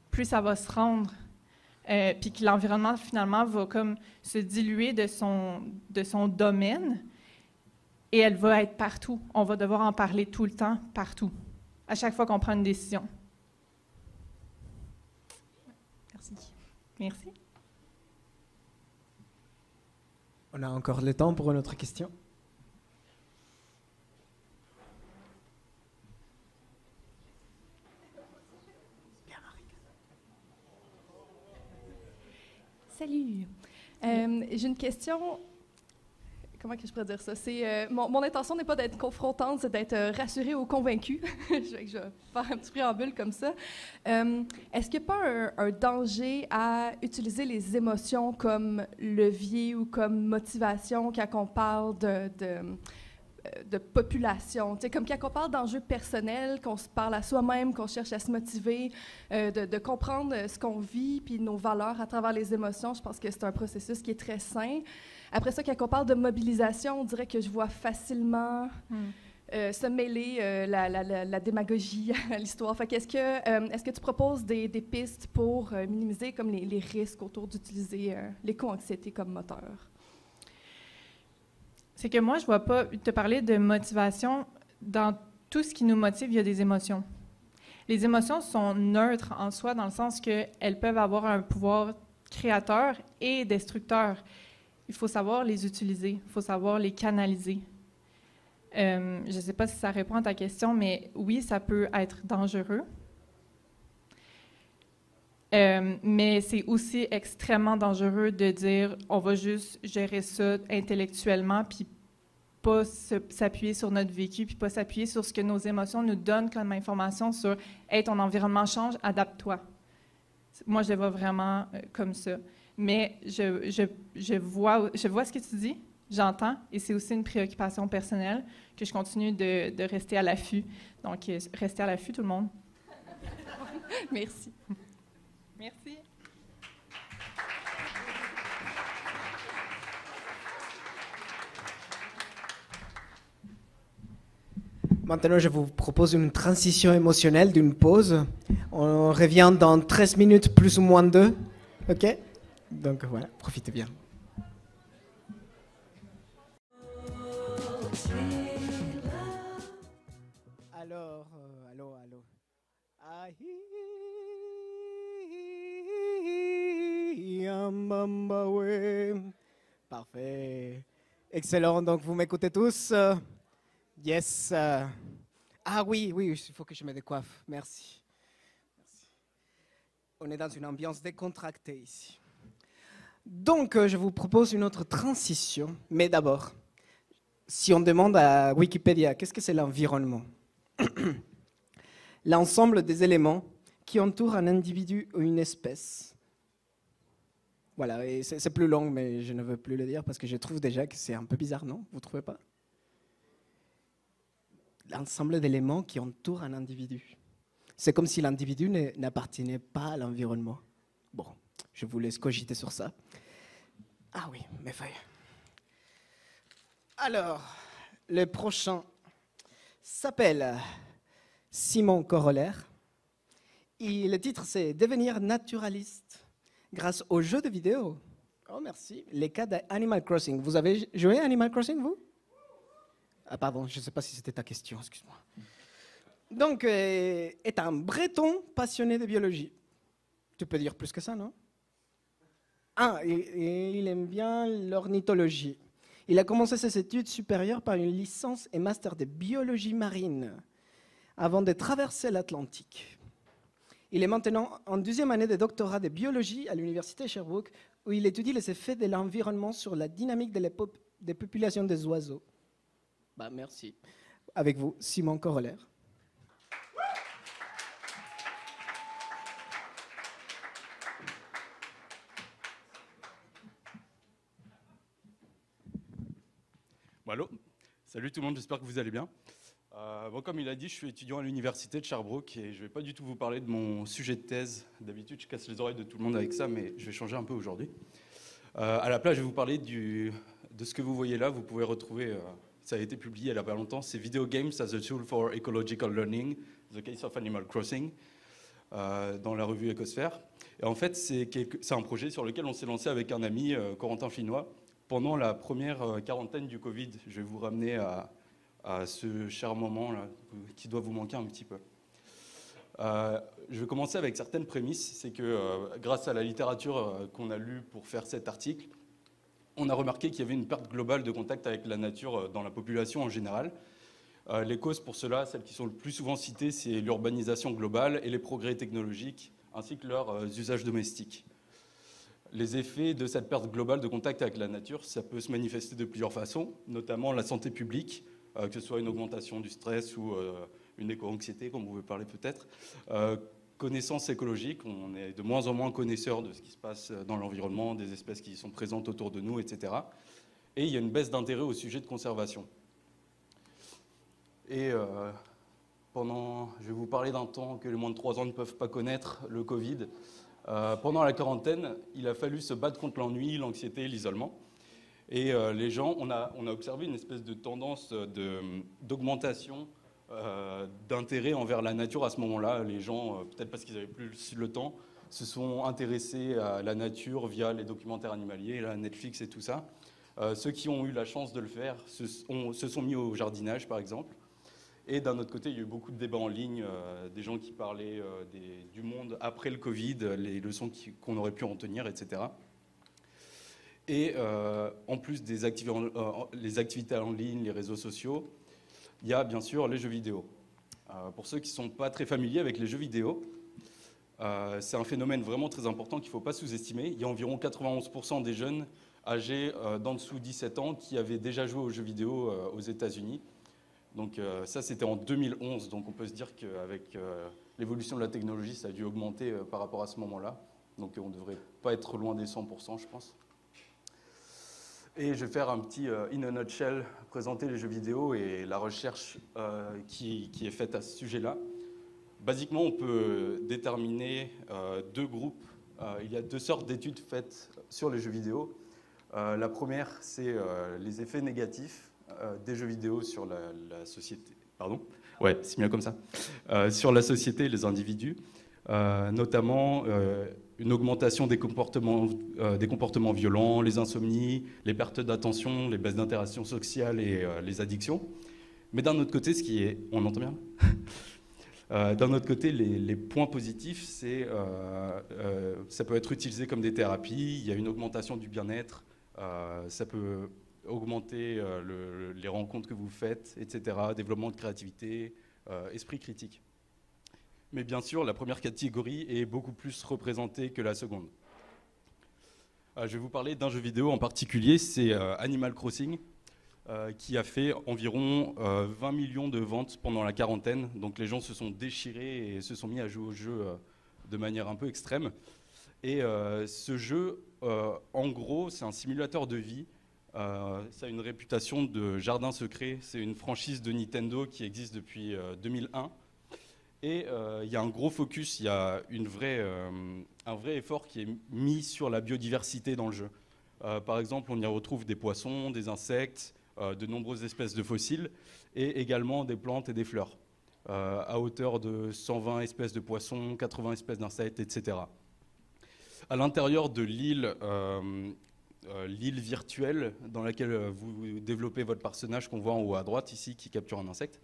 plus ça va se rendre, puis que l'environnement, finalement, va comme se diluer de son domaine, et elle va être partout. On va devoir en parler tout le temps, partout, à chaque fois qu'on prend une décision. Merci. Merci. On a encore le temps pour une autre question. Salut. J'ai une question. Comment que je pourrais dire ça? Mon intention n'est pas d'être confrontante, c'est d'être rassurée ou convaincue. Je vais faire un petit préambule comme ça. Est-ce qu'il n'y a pas un danger à utiliser les émotions comme levier ou comme motivation quand on parle de population? T'sais, comme quand on parle d'enjeux personnels, qu'on se parle à soi-même, qu'on cherche à se motiver, de comprendre ce qu'on vit puis nos valeurs à travers les émotions, je pense que c'est un processus qui est très sain. Après ça, quand on parle de mobilisation, on dirait que je vois facilement se mêler la démagogie à l'histoire. Fait qu'est-ce que tu proposes des pistes pour minimiser comme les risques autour d'utiliser l'éco-anxiété comme moteur? C'est que moi, je ne vois pas te parler de motivation. Dans tout ce qui nous motive, il y a des émotions. Les émotions sont neutres en soi, dans le sens qu'elles peuvent avoir un pouvoir créateur et destructeur. Il faut savoir les utiliser, il faut savoir les canaliser. Je ne sais pas si ça répond à ta question, mais oui, ça peut être dangereux. Mais c'est aussi extrêmement dangereux de dire on va juste gérer ça intellectuellement, puis pas s'appuyer sur notre vécu, puis pas s'appuyer sur ce que nos émotions nous donnent comme information sur hey, ton environnement change, adapte-toi. Moi, je le vois vraiment comme ça. Mais je vois ce que tu dis, j'entends, et c'est aussi une préoccupation personnelle que je continue de rester à l'affût. Donc, restez à l'affût, tout le monde. Merci. Merci. Maintenant, je vous propose une transition émotionnelle d'une pause. On revient dans 13 minutes plus ou moins 2. OK? Donc voilà, profitez bien. Alors, allô. I am mamba, ouais. Parfait. Excellent, donc vous m'écoutez tous? Yes. Ah oui, il faut que je me décoiffe. Merci. On est dans une ambiance décontractée ici. Donc, je vous propose une autre transition. Mais d'abord, si on demande à Wikipédia, qu'est-ce que c'est l'environnement? L'ensemble des éléments qui entourent un individu ou une espèce. Voilà, et c'est plus long, mais je ne veux plus le dire parce que je trouve déjà que c'est un peu bizarre, non? Vous ne trouvez pas? L'ensemble d'éléments qui entourent un individu. C'est comme si l'individu n'appartenait pas à l'environnement. Bon, je vous laisse cogiter sur ça. Ah oui, mes feuilles. Alors, le prochain s'appelle Simon Corollaire. Et le titre, c'est « Devenir naturaliste grâce aux jeux de vidéo ». Oh, merci. Les cas d'Animal Crossing. Vous avez joué à Animal Crossing, vous? Ah, pardon, je ne sais pas si c'était ta question, excuse-moi. Donc, est un Breton passionné de biologie. Tu peux dire plus que ça, non? Ah, il aime bien l'ornithologie. Il a commencé ses études supérieures par une licence et master de biologie marine avant de traverser l'Atlantique. Il est maintenant en 2e année de doctorat de biologie à l'université Sherbrooke, où il étudie les effets de l'environnement sur la dynamique des populations des oiseaux. Bah, merci. Avec vous, Simon Corollaire. Bon, allô, salut tout le monde, j'espère que vous allez bien. Comme il a dit, je suis étudiant à l'université de Sherbrooke et je ne vais pas du tout vous parler de mon sujet de thèse. D'habitude, je casse les oreilles de tout le monde avec ça, mais je vais changer un peu aujourd'hui. À la place, je vais vous parler de ce que vous voyez là. Vous pouvez retrouver, ça a été publié il n'y a pas longtemps, c'est Video Games as a Tool for Ecological Learning, The Case of Animal Crossing, dans la revue Ecosphère. Et en fait, c'est un projet sur lequel on s'est lancé avec un ami, Corentin Finois, pendant la première quarantaine du Covid. Je vais vous ramener à ce cher moment-là qui doit vous manquer un petit peu. Je vais commencer avec certaines prémices. C'est que grâce à la littérature qu'on a lue pour faire cet article, on a remarqué qu'il y avait une perte globale de contact avec la nature dans la population en général. Les causes pour cela, celles qui sont le plus souvent citées, c'est l'urbanisation globale et les progrès technologiques, ainsi que leurs usages domestiques. Les effets de cette perte globale de contact avec la nature, ça peut se manifester de plusieurs façons, notamment la santé publique, que ce soit une augmentation du stress ou une éco-anxiété, comme vous pouvez parler peut-être. Connaissance écologique, on est de moins en moins connaisseurs de ce qui se passe dans l'environnement, des espèces qui sont présentes autour de nous, etc. Et il y a une baisse d'intérêt au sujet de conservation. Et je vais vous parler d'un temps que les moins de 3 ans ne peuvent pas connaître, le Covid. Pendant la quarantaine, il a fallu se battre contre l'ennui, l'anxiété et l'isolement. Et les gens, on a observé une espèce de tendance d'augmentation d'intérêt envers la nature à ce moment-là. Les gens, peut-être parce qu'ils n'avaient plus le temps, se sont intéressés à la nature via les documentaires animaliers, la Netflix et tout ça. Ceux qui ont eu la chance de le faire se sont mis au jardinage, par exemple. Et d'un autre côté, il y a eu beaucoup de débats en ligne, des gens qui parlaient du monde après le Covid, les leçons qu'on aurait pu en tenir, etc. Et en plus des les activités en ligne, les réseaux sociaux, il y a bien sûr les jeux vidéo. Pour ceux qui ne sont pas très familiers avec les jeux vidéo, c'est un phénomène vraiment très important qu'il ne faut pas sous-estimer. Il y a environ 91% des jeunes âgés d'en dessous de 17 ans qui avaient déjà joué aux jeux vidéo aux États-Unis. Donc ça, c'était en 2011. Donc on peut se dire qu'avec l'évolution de la technologie, ça a dû augmenter par rapport à ce moment-là. Donc on ne devrait pas être loin des 100%, je pense. Et je vais faire un petit in a nutshell, présenter les jeux vidéo et la recherche qui est faite à ce sujet-là. Basiquement, on peut déterminer 2 groupes. Il y a 2 sortes d'études faites sur les jeux vidéo. La première, c'est les effets négatifs des jeux vidéo sur la société. Pardon ? Ouais, c'est mieux comme ça. Sur la société et les individus, notamment une augmentation des comportements violents, les insomnies, les pertes d'attention, les baisses d'interaction sociale et les addictions. Mais d'un autre côté, on entend bien ? D'un autre côté, les points positifs, ça peut être utilisé comme des thérapies, il y a une augmentation du bien-être, ça peut augmenter les rencontres que vous faites, etc., développement de créativité, esprit critique. Mais bien sûr, la première catégorie est beaucoup plus représentée que la seconde. Je vais vous parler d'un jeu vidéo en particulier, c'est Animal Crossing, qui a fait environ 20 millions de ventes pendant la quarantaine. Donc les gens se sont déchirés et se sont mis à jouer au jeu de manière un peu extrême. Et ce jeu, en gros, c'est un simulateur de vie. Ça a une réputation de jardin secret. C'est une franchise de Nintendo qui existe depuis 2001. Et il y a un gros focus, il y a un vrai effort qui est mis sur la biodiversité dans le jeu. Par exemple, on y retrouve des poissons, des insectes, de nombreuses espèces de fossiles, et également des plantes et des fleurs, à hauteur de 120 espèces de poissons, 80 espèces d'insectes, etc. À l'intérieur de l'île virtuelle dans laquelle vous développez votre personnage qu'on voit en haut à droite ici, qui capture un insecte,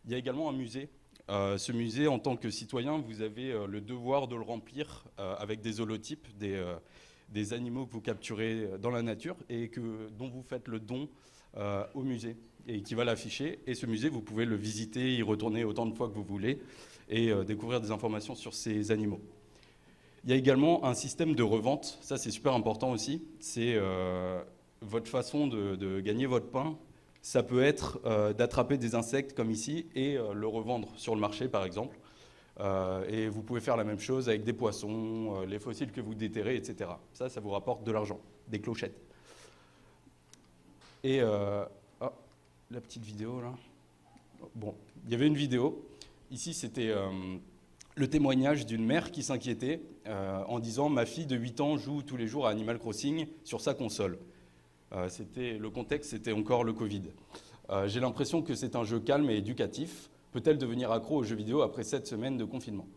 il y a également un musée. Ce musée, en tant que citoyen, vous avez le devoir de le remplir avec des holotypes, des animaux que vous capturez dans la nature et dont vous faites le don au musée et qui va l'afficher. Et ce musée, vous pouvez le visiter, y retourner autant de fois que vous voulez et découvrir des informations sur ces animaux. Il y a également un système de revente, ça c'est super important aussi, c'est votre façon de gagner votre pain. Ça peut être d'attraper des insectes comme ici et le revendre sur le marché par exemple. Et vous pouvez faire la même chose avec des poissons, les fossiles que vous déterrez, etc. Ça vous rapporte de l'argent, des clochettes. Et la petite vidéo là. Bon, il y avait une vidéo. Ici c'était le témoignage d'une mère qui s'inquiétait en disant « Ma fille de 8 ans joue tous les jours à Animal Crossing sur sa console ». Le contexte, c'était encore le Covid. J'ai l'impression que c'est un jeu calme et éducatif. Peut-elle devenir accro aux jeux vidéo après 7 semaines de confinement?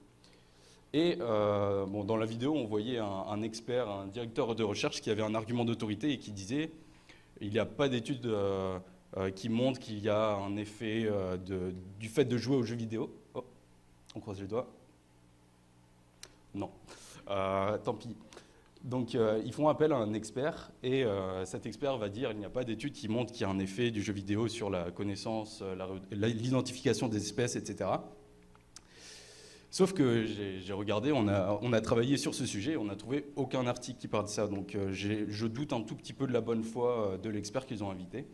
Et dans la vidéo, on voyait un expert, un directeur de recherche qui avait un argument d'autorité et qui disait il n'y a pas d'études qui montrent qu'il y a un effet du fait de jouer aux jeux vidéo. Oh, on croise les doigts. Non, tant pis. Donc ils font appel à un expert et cet expert va dire il n'y a pas d'études qui montrent qu'il y a un effet du jeu vidéo sur la connaissance, l'identification des espèces, etc. Sauf que j'ai regardé, on a travaillé sur ce sujet, on n'a trouvé aucun article qui parle de ça. Donc je doute un tout petit peu de la bonne foi de l'expert qu'ils ont invité.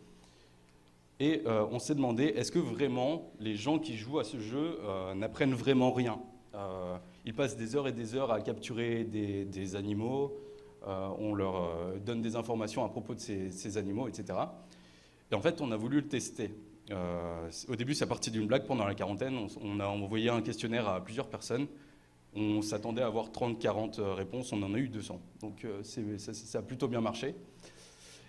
Et on s'est demandé, est-ce que vraiment les gens qui jouent à ce jeu n'apprennent vraiment rien? Ils passent des heures et des heures à capturer des animaux, on leur donne des informations à propos de ces animaux, etc. Et en fait, on a voulu le tester. Au début, c'est parti d'une blague. Pendant la quarantaine, on a envoyé un questionnaire à plusieurs personnes. On s'attendait à avoir 30-40 réponses, on en a eu 200. Donc ça a plutôt bien marché.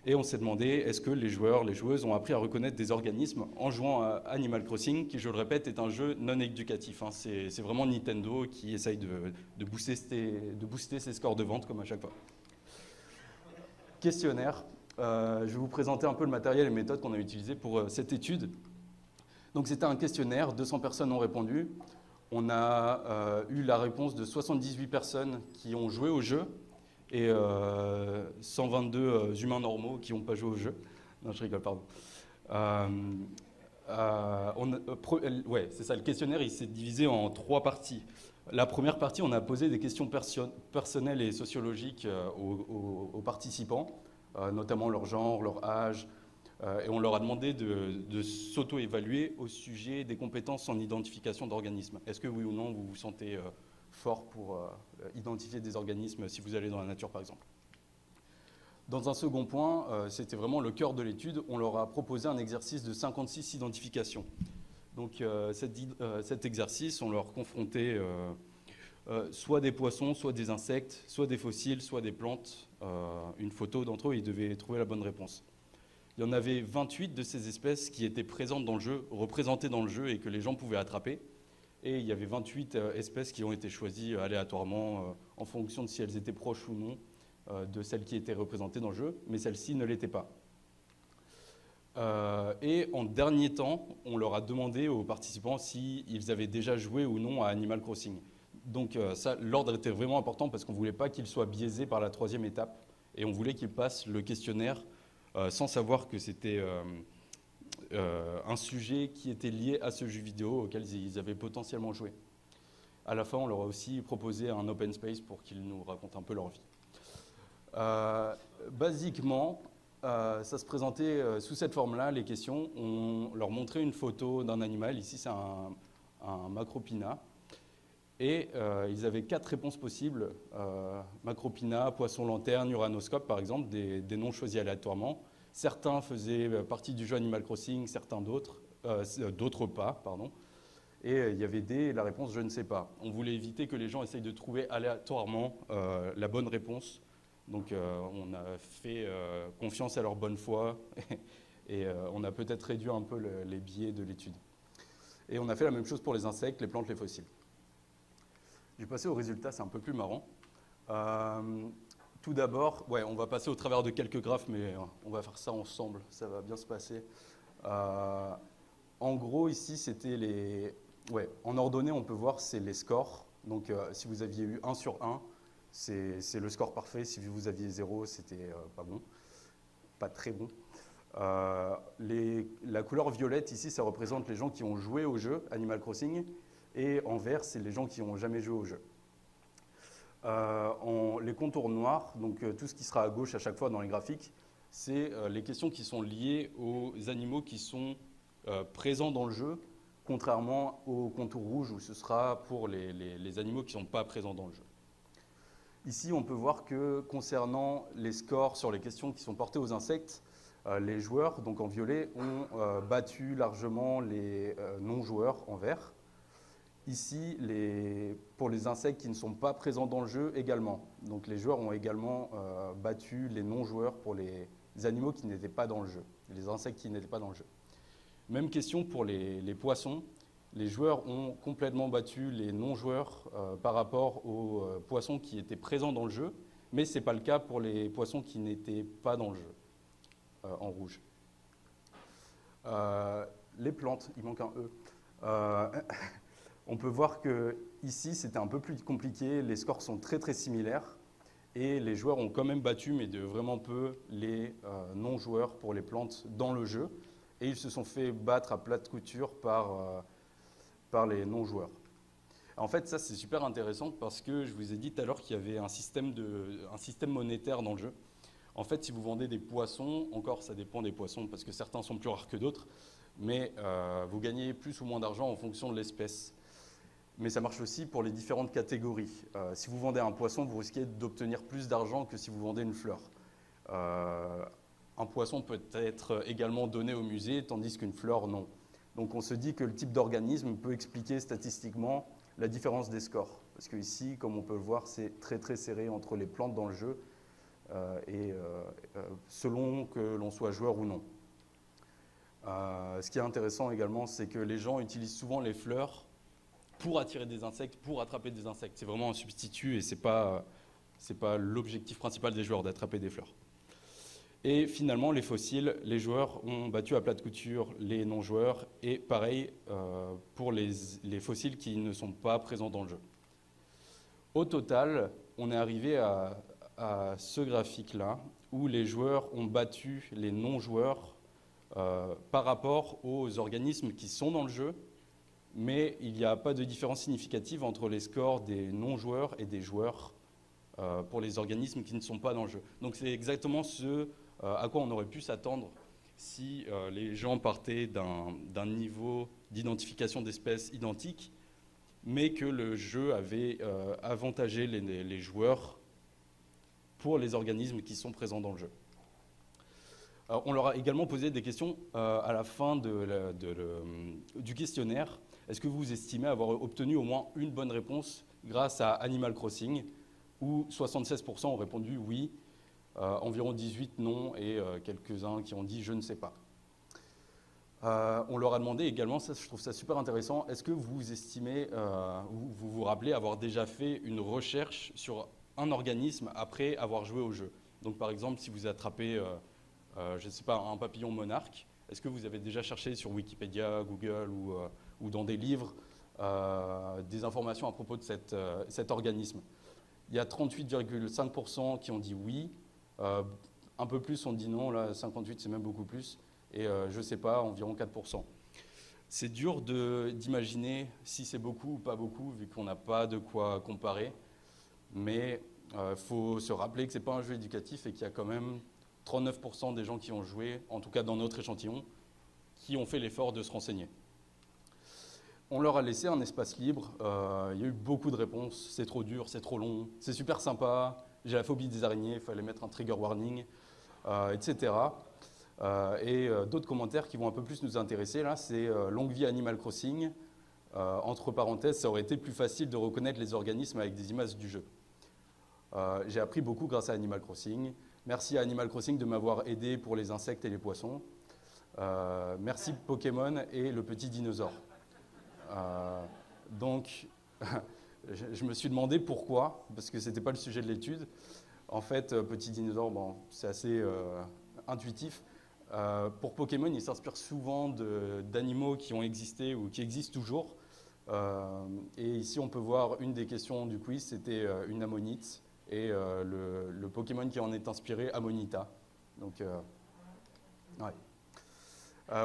Et on s'est demandé, est-ce que les joueurs, les joueuses ont appris à reconnaître des organismes en jouant à Animal Crossing, qui, je le répète, est un jeu non éducatif. C'est vraiment Nintendo qui essaye de booster ses scores de vente, comme à chaque fois. Questionnaire. Je vais vous présenter un peu le matériel et les méthodes qu'on a utilisées pour cette étude. Donc c'était un questionnaire, 200 personnes ont répondu. On a eu la réponse de 78 personnes qui ont joué au jeu, et 122 humains normaux qui n'ont pas joué au jeu. Non, je rigole, pardon. Ouais, c'est ça, le questionnaire, il s'est divisé en 3 parties. La première partie, on a posé des questions personnelles et sociologiques aux participants, notamment leur genre, leur âge, et on leur a demandé de s'auto-évaluer au sujet des compétences en identification d'organismes. Est-ce que oui ou non, vous vous sentez fort pour identifier des organismes si vous allez dans la nature, par exemple. Dans un second point, c'était vraiment le cœur de l'étude, on leur a proposé un exercice de 56 identifications. Donc cet exercice, on leur confrontait soit des poissons, soit des insectes, soit des fossiles, soit des plantes, une photo d'entre eux, ils devaient trouver la bonne réponse. Il y en avait 28 de ces espèces qui étaient présentes dans le jeu, représentées dans le jeu et que les gens pouvaient attraper. Et il y avait 28 espèces qui ont été choisies aléatoirement en fonction de si elles étaient proches ou non de celles qui étaient représentées dans le jeu, mais celles-ci ne l'étaient pas. Et en dernier temps, on leur a demandé aux participants s'ils avaient déjà joué ou non à Animal Crossing. Donc l'ordre était vraiment important parce qu'on ne voulait pas qu'ils soient biaisés par la 3e étape. Et on voulait qu'ils passent le questionnaire sans savoir que c'était un sujet qui était lié à ce jeu vidéo auquel ils avaient potentiellement joué. À la fin, on leur a aussi proposé un open space pour qu'ils nous racontent un peu leur vie. Basiquement, ça se présentait sous cette forme-là, les questions. On leur montrait une photo d'un animal. Ici, c'est un macropina. Et ils avaient 4 réponses possibles. Macropina, poisson lanterne, uranoscope, par exemple, des noms choisis aléatoirement. Certains faisaient partie du jeu Animal Crossing, certains d'autres pas, pardon. Et il y avait la réponse « je ne sais pas ». On voulait éviter que les gens essayent de trouver aléatoirement la bonne réponse. Donc on a fait confiance à leur bonne foi et on a peut-être réduit un peu les biais de l'étude. Et on a fait la même chose pour les insectes, les plantes, les fossiles. Je vais passer aux résultats, c'est un peu plus marrant. Tout d'abord, on va passer au travers de quelques graphes, mais on va faire ça ensemble, ça va bien se passer. En gros, ici, c'était en ordonnée, on peut voir, c'est les scores. Donc, si vous aviez eu 1 sur 1, c'est le score parfait. Si vous aviez 0, c'était pas bon, pas très bon. La couleur violette, ici, ça représente les gens qui ont joué au jeu Animal Crossing. Et en vert, c'est les gens qui n'ont jamais joué au jeu. Les contours noirs, donc tout ce qui sera à gauche à chaque fois dans les graphiques, c'est les questions qui sont liées aux animaux qui sont présents dans le jeu, contrairement aux contours rouges où ce sera pour les animaux qui ne sont pas présents dans le jeu. Ici, on peut voir que concernant les scores sur les questions qui sont portées aux insectes, les joueurs, donc en violet, ont battu largement les non-joueurs en vert. Ici, pour les insectes qui ne sont pas présents dans le jeu également. Donc les joueurs ont également battu les non-joueurs pour les animaux qui n'étaient pas dans le jeu, les insectes qui n'étaient pas dans le jeu. Même question pour les poissons. Les joueurs ont complètement battu les non-joueurs par rapport aux poissons qui étaient présents dans le jeu, mais ce n'est pas le cas pour les poissons qui n'étaient pas dans le jeu, en rouge. Les plantes, il manque un E. On peut voir que ici, c'était un peu plus compliqué, les scores sont très très similaires et les joueurs ont quand même battu, mais de vraiment peu, les non-joueurs pour les plantes dans le jeu. Et ils se sont fait battre à plate couture par les non-joueurs. En fait, ça c'est super intéressant parce que je vous ai dit tout à l'heure qu'il y avait un système monétaire dans le jeu. En fait, si vous vendez des poissons, encore ça dépend des poissons parce que certains sont plus rares que d'autres, mais vous gagnez plus ou moins d'argent en fonction de l'espèce. Mais ça marche aussi pour les différentes catégories. Si vous vendez un poisson, vous risquez d'obtenir plus d'argent que si vous vendez une fleur. Un poisson peut être également donné au musée, tandis qu'une fleur, non. Donc on se dit que le type d'organisme peut expliquer statistiquement la différence des scores. Parce que ici, comme on peut le voir, c'est très très serré entre les plantes dans le jeu, selon que l'on soit joueur ou non. Ce qui est intéressant également, c'est que les gens utilisent souvent les fleurs pour attirer des insectes, pour attraper des insectes. C'est vraiment un substitut et ce n'est pas l'objectif principal des joueurs d'attraper des fleurs. Et finalement, les fossiles, les joueurs ont battu à plate couture les non-joueurs et pareil pour les fossiles qui ne sont pas présents dans le jeu. Au total, on est arrivé à ce graphique-là où les joueurs ont battu les non-joueurs par rapport aux organismes qui sont dans le jeu, mais il n'y a pas de différence significative entre les scores des non-joueurs et des joueurs pour les organismes qui ne sont pas dans le jeu. Donc c'est exactement ce à quoi on aurait pu s'attendre si les gens partaient d'un niveau d'identification d'espèces identique, mais que le jeu avait avantagé les joueurs pour les organismes qui sont présents dans le jeu. On leur a également posé des questions à la fin du questionnaire. Est-ce que vous estimez avoir obtenu au moins une bonne réponse grâce à Animal Crossing, où 76% ont répondu oui, environ 18 non et quelques-uns qui ont dit je ne sais pas. On leur a demandé également, ça, je trouve ça super intéressant, est-ce que vous estimez, vous vous rappelez avoir déjà fait une recherche sur un organisme après avoir joué au jeu? Donc par exemple, si vous attrapez, je ne sais pas, un papillon monarque, Est-ce que vous avez déjà cherché sur Wikipédia, Google ou dans des livres des informations à propos de cet organisme? Il y a 38,5% qui ont dit oui, un peu plus ont dit non, là 58 c'est même beaucoup plus, et je ne sais pas, environ 4%. C'est dur d'imaginer si c'est beaucoup ou pas beaucoup, vu qu'on n'a pas de quoi comparer, mais il faut se rappeler que ce n'est pas un jeu éducatif et qu'il y a quand même 39% des gens qui ont joué, en tout cas dans notre échantillon, qui ont fait l'effort de se renseigner. On leur a laissé un espace libre, il y a eu beaucoup de réponses, c'est trop dur, c'est trop long, c'est super sympa, j'ai la phobie des araignées, il fallait mettre un trigger warning, etc. Et d'autres commentaires qui vont un peu plus nous intéresser, là, c'est longue vie Animal Crossing, entre parenthèses, ça aurait été plus facile de reconnaître les organismes avec des images du jeu. J'ai appris beaucoup grâce à Animal Crossing, merci à Animal Crossing de m'avoir aidé pour les insectes et les poissons, merci Pokémon et le petit dinosaure. Donc, je me suis demandé pourquoi, parce que ce n'était pas le sujet de l'étude. En fait, petit dinosaure, bon, c'est assez intuitif. Pour Pokémon, il s'inspire souvent d'animaux qui ont existé ou qui existent toujours. Et ici, on peut voir une des questions du quiz, c'était une ammonite, et le Pokémon qui en est inspiré, Ammonita. Donc, ouais.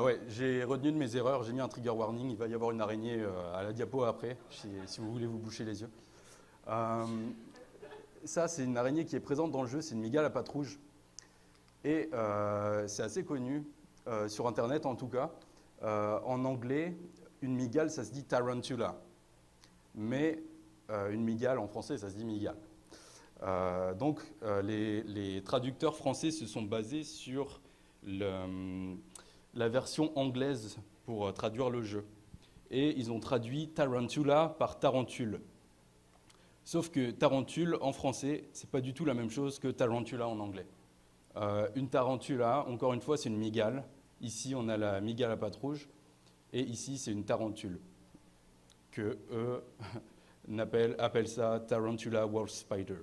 Ouais, j'ai retenu de mes erreurs, j'ai mis un trigger warning, il va y avoir une araignée à la diapo après, si vous voulez vous boucher les yeux. Ça, c'est une araignée qui est présente dans le jeu, c'est une mygale à pattes rouges. Et c'est assez connu, sur Internet en tout cas. En anglais, une mygale, ça se dit tarantula. Mais une mygale, en français, ça se dit mygale. Donc, les traducteurs français se sont basés sur la version anglaise pour traduire le jeu. Et ils ont traduit tarantula par tarentule. Sauf que tarentule, en français, c'est pas du tout la même chose que tarantula en anglais. Une tarantula, encore une fois, c'est une mygale. Ici, on a la mygale à pattes rouges. Et ici, c'est une tarentule. Que eux appellent ça tarantula wolf spider.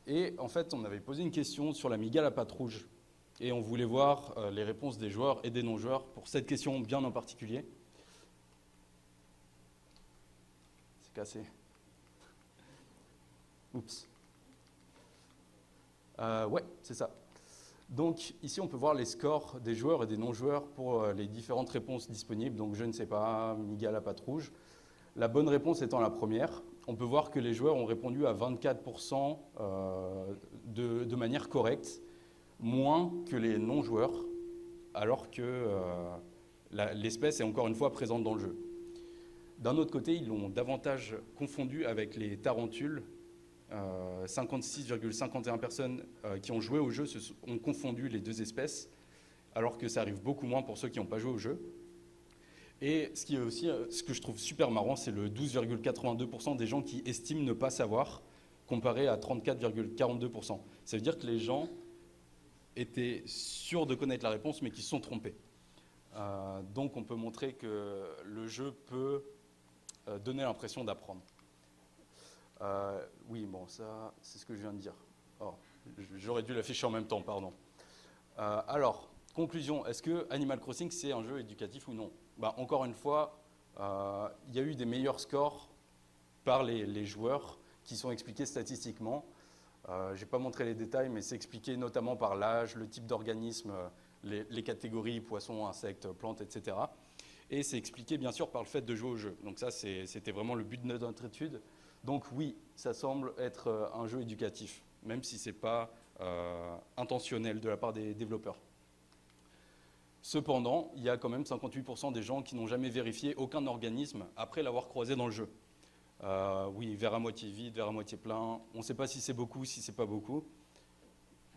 Et en fait, on avait posé une question sur la mygale à pattes rouges. Et on voulait voir les réponses des joueurs et des non-joueurs pour cette question bien en particulier. C'est cassé. Oups. Ouais, c'est ça. Donc ici, on peut voir les scores des joueurs et des non-joueurs pour les différentes réponses disponibles. Donc je ne sais pas, mygale à pattes rouges. La bonne réponse étant la première. On peut voir que les joueurs ont répondu à 24% de manière correcte, moins que les non-joueurs, alors que l'espèce est encore une fois présente dans le jeu. D'un autre côté, ils l'ont davantage confondu avec les tarentules. 56,51 personnes qui ont joué au jeu ont confondu les deux espèces, alors que ça arrive beaucoup moins pour ceux qui n'ont pas joué au jeu. Et ce qui est aussi, ce que je trouve super marrant, c'est le 12,82% des gens qui estiment ne pas savoir, comparé à 34,42%. Ça veut dire que les gens étaient sûrs de connaître la réponse, mais qui se sont trompés. Donc on peut montrer que le jeu peut donner l'impression d'apprendre. Oui, bon, ça, c'est ce que je viens de dire. Oh, j'aurais dû l'afficher en même temps, pardon. Alors, conclusion, est-ce que Animal Crossing, c'est un jeu éducatif ou non? Encore une fois, il y a eu des meilleurs scores par les joueurs qui sont expliqués statistiquement. Je n'ai pas montré les détails, mais c'est expliqué notamment par l'âge, le type d'organisme, les catégories, poissons, insectes, plantes, etc. Et c'est expliqué bien sûr par le fait de jouer au jeu. Donc ça, c'était vraiment le but de notre étude. Donc oui, ça semble être un jeu éducatif, même si ce n'est pas intentionnel de la part des développeurs. Cependant, il y a quand même 58% des gens qui n'ont jamais vérifié aucun organisme après l'avoir croisé dans le jeu. Oui, verre à moitié vide, verre à moitié plein. On ne sait pas si c'est beaucoup, si c'est pas beaucoup.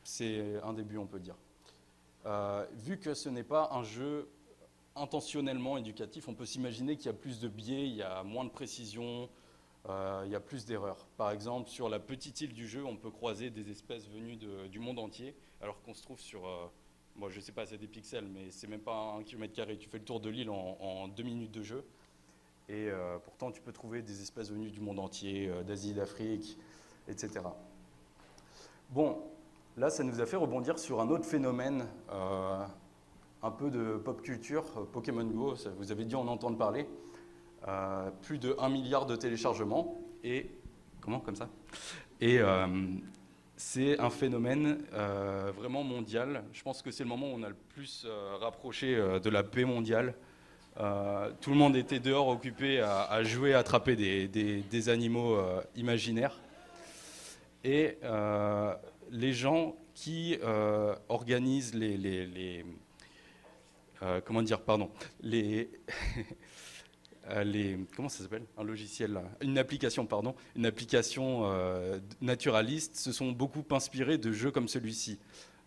C'est un début, on peut dire. Vu que ce n'est pas un jeu intentionnellement éducatif, on peut s'imaginer qu'il y a plus de biais, il y a moins de précision, il y a plus d'erreurs. Par exemple, sur la petite île du jeu, on peut croiser des espèces venues du monde entier, alors qu'on se trouve sur, moi je ne sais pas, c'est des pixels, mais c'est même pas 1 km². Tu fais le tour de l'île en 2 minutes de jeu. Et pourtant, tu peux trouver des espèces venues du monde entier, d'Asie, d'Afrique, etc. Bon, là, ça nous a fait rebondir sur un autre phénomène, un peu de pop culture, Pokémon Go, ça, vous avez dû en entendre parler. Plus de 1 milliard de téléchargements, et comment, comme ça, et c'est un phénomène vraiment mondial. Je pense que c'est le moment où on a le plus rapproché de la paix mondiale. Tout le monde était dehors occupé à jouer, à attraper des animaux imaginaires. Et les gens qui organisent comment ça s'appelle ? Un logiciel, là. Une application naturaliste se sont beaucoup inspirés de jeux comme celui-ci.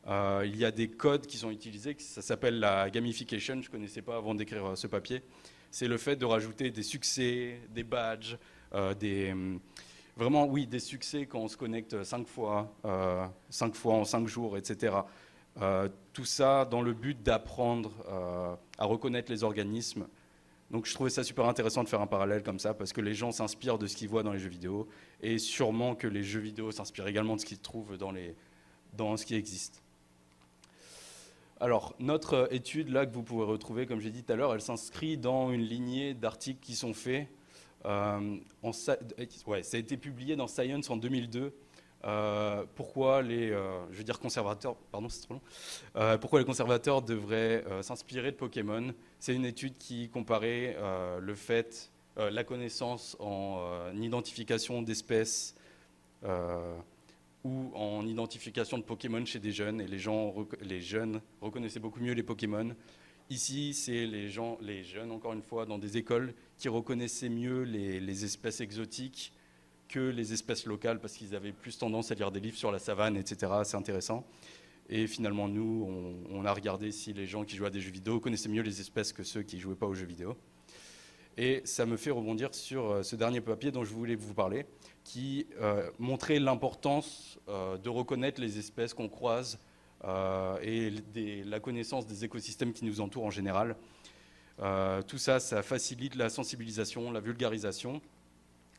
Il y a des codes qui sont utilisés, ça s'appelle la gamification, je ne connaissais pas avant d'écrire ce papier. C'est le fait de rajouter des succès, des badges, vraiment, oui, des succès quand on se connecte 5 fois en 5 jours, etc. Tout ça dans le but d'apprendre à reconnaître les organismes. Donc je trouvais ça super intéressant de faire un parallèle comme ça, parce que les gens s'inspirent de ce qu'ils voient dans les jeux vidéo, et sûrement que les jeux vidéo s'inspirent également de ce qu'ils trouvent dans ce qui existe. Alors, notre étude, là, que vous pouvez retrouver, comme j'ai dit tout à l'heure, elle s'inscrit dans une lignée d'articles qui sont faits. Ça a été publié dans Science en 2002. Pourquoi les conservateurs, pardon, c'est trop long. Pourquoi les conservateurs devraient s'inspirer de Pokémon. C'est une étude qui comparait la connaissance en identification d'espèces ou en identification de Pokémon chez des jeunes, et les jeunes reconnaissaient beaucoup mieux les Pokémon. Ici, c'est les jeunes, encore une fois, dans des écoles, qui reconnaissaient mieux les espèces exotiques que les espèces locales, parce qu'ils avaient plus tendance à lire des livres sur la savane, etc. C'est intéressant. Et finalement, nous, on a regardé si les gens qui jouaient à des jeux vidéo connaissaient mieux les espèces que ceux qui ne jouaient pas aux jeux vidéo. Et ça me fait rebondir sur ce dernier papier dont je voulais vous parler, qui montrait l'importance de reconnaître les espèces qu'on croise et la connaissance des écosystèmes qui nous entourent en général. Tout ça, ça facilite la sensibilisation, la vulgarisation.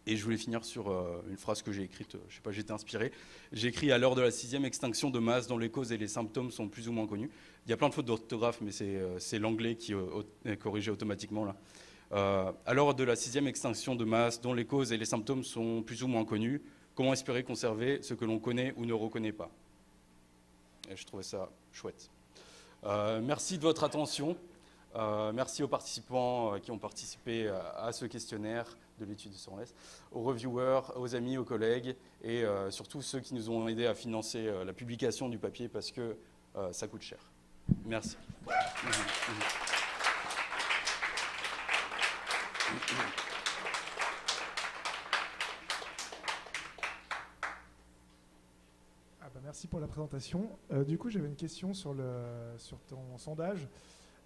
Et je voulais finir sur une phrase que j'ai écrite, je ne sais pas, j'étais inspiré. J'ai écrit « À l'heure de la 6e extinction de masse dont les causes et les symptômes sont plus ou moins connus ». Il y a plein de fautes d'orthographe, mais c'est l'anglais qui est corrigé automatiquement là. À l'heure de la 6e extinction de masse dont les causes et les symptômes sont plus ou moins connus, comment espérer conserver ce que l'on connaît ou ne reconnaît pas ? Et je trouvais ça chouette. Merci de votre attention. Merci aux participants qui ont participé à ce questionnaire de l'étude sur l'Est, aux reviewers, aux amis, aux collègues, et surtout ceux qui nous ont aidés à financer la publication du papier, parce que ça coûte cher. Merci. Merci pour la présentation. Du coup, j'avais une question sur ton sondage,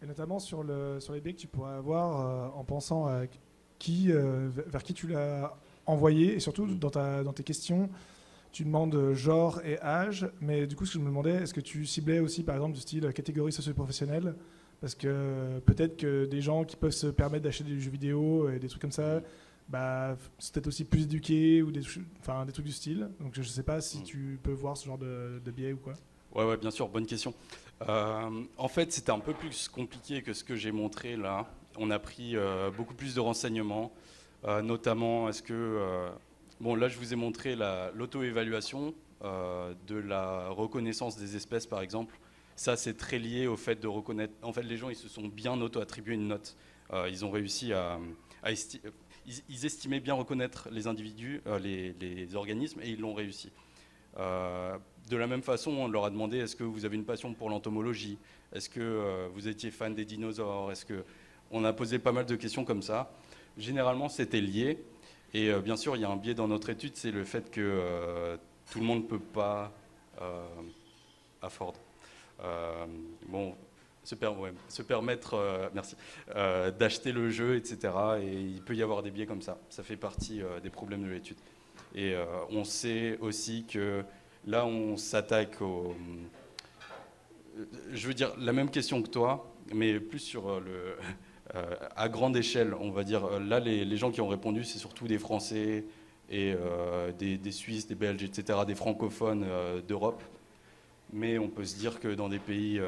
et notamment sur les biais que tu pourrais avoir en pensant à vers qui tu l'as envoyé, et surtout dans tes questions, tu demandes genre et âge, mais du coup, ce que je me demandais, est-ce que tu ciblais aussi, par exemple, du style catégorie socio-professionnelle ? Parce que peut-être que des gens qui peuvent se permettre d'acheter des jeux vidéo et des trucs comme ça, c'est peut-être aussi plus éduqués, ou des trucs du style. Donc je ne sais pas si tu peux voir ce genre de biais ou quoi. Ouais, bien sûr, bonne question. En fait, c'était un peu plus compliqué que ce que j'ai montré là. On a pris beaucoup plus de renseignements, notamment est-ce que... là, je vous ai montré l'auto-évaluation de la reconnaissance des espèces, par exemple. Ça, c'est très lié au fait de reconnaître... En fait, les gens, ils se sont bien auto-attribués une note. Ils ont réussi ils estimaient bien reconnaître les individus, les organismes, et ils l'ont réussi. De la même façon, on leur a demandé, est-ce que vous avez une passion pour l'entomologie ? Est-ce que vous étiez fan des dinosaures ? On a posé pas mal de questions comme ça. Généralement, c'était lié. Et bien sûr, il y a un biais dans notre étude, c'est le fait que tout le monde ne peut pas afford. Se permettre d'acheter le jeu, etc. Et il peut y avoir des biais comme ça. Ça fait partie des problèmes de l'étude. Et on sait aussi que là, on s'attaque je veux dire, la même question que toi, mais plus sur à grande échelle, on va dire. Là, les gens qui ont répondu, c'est surtout des Français et des Suisses, des Belges, etc., des francophones d'Europe. mais on peut se dire que dans des pays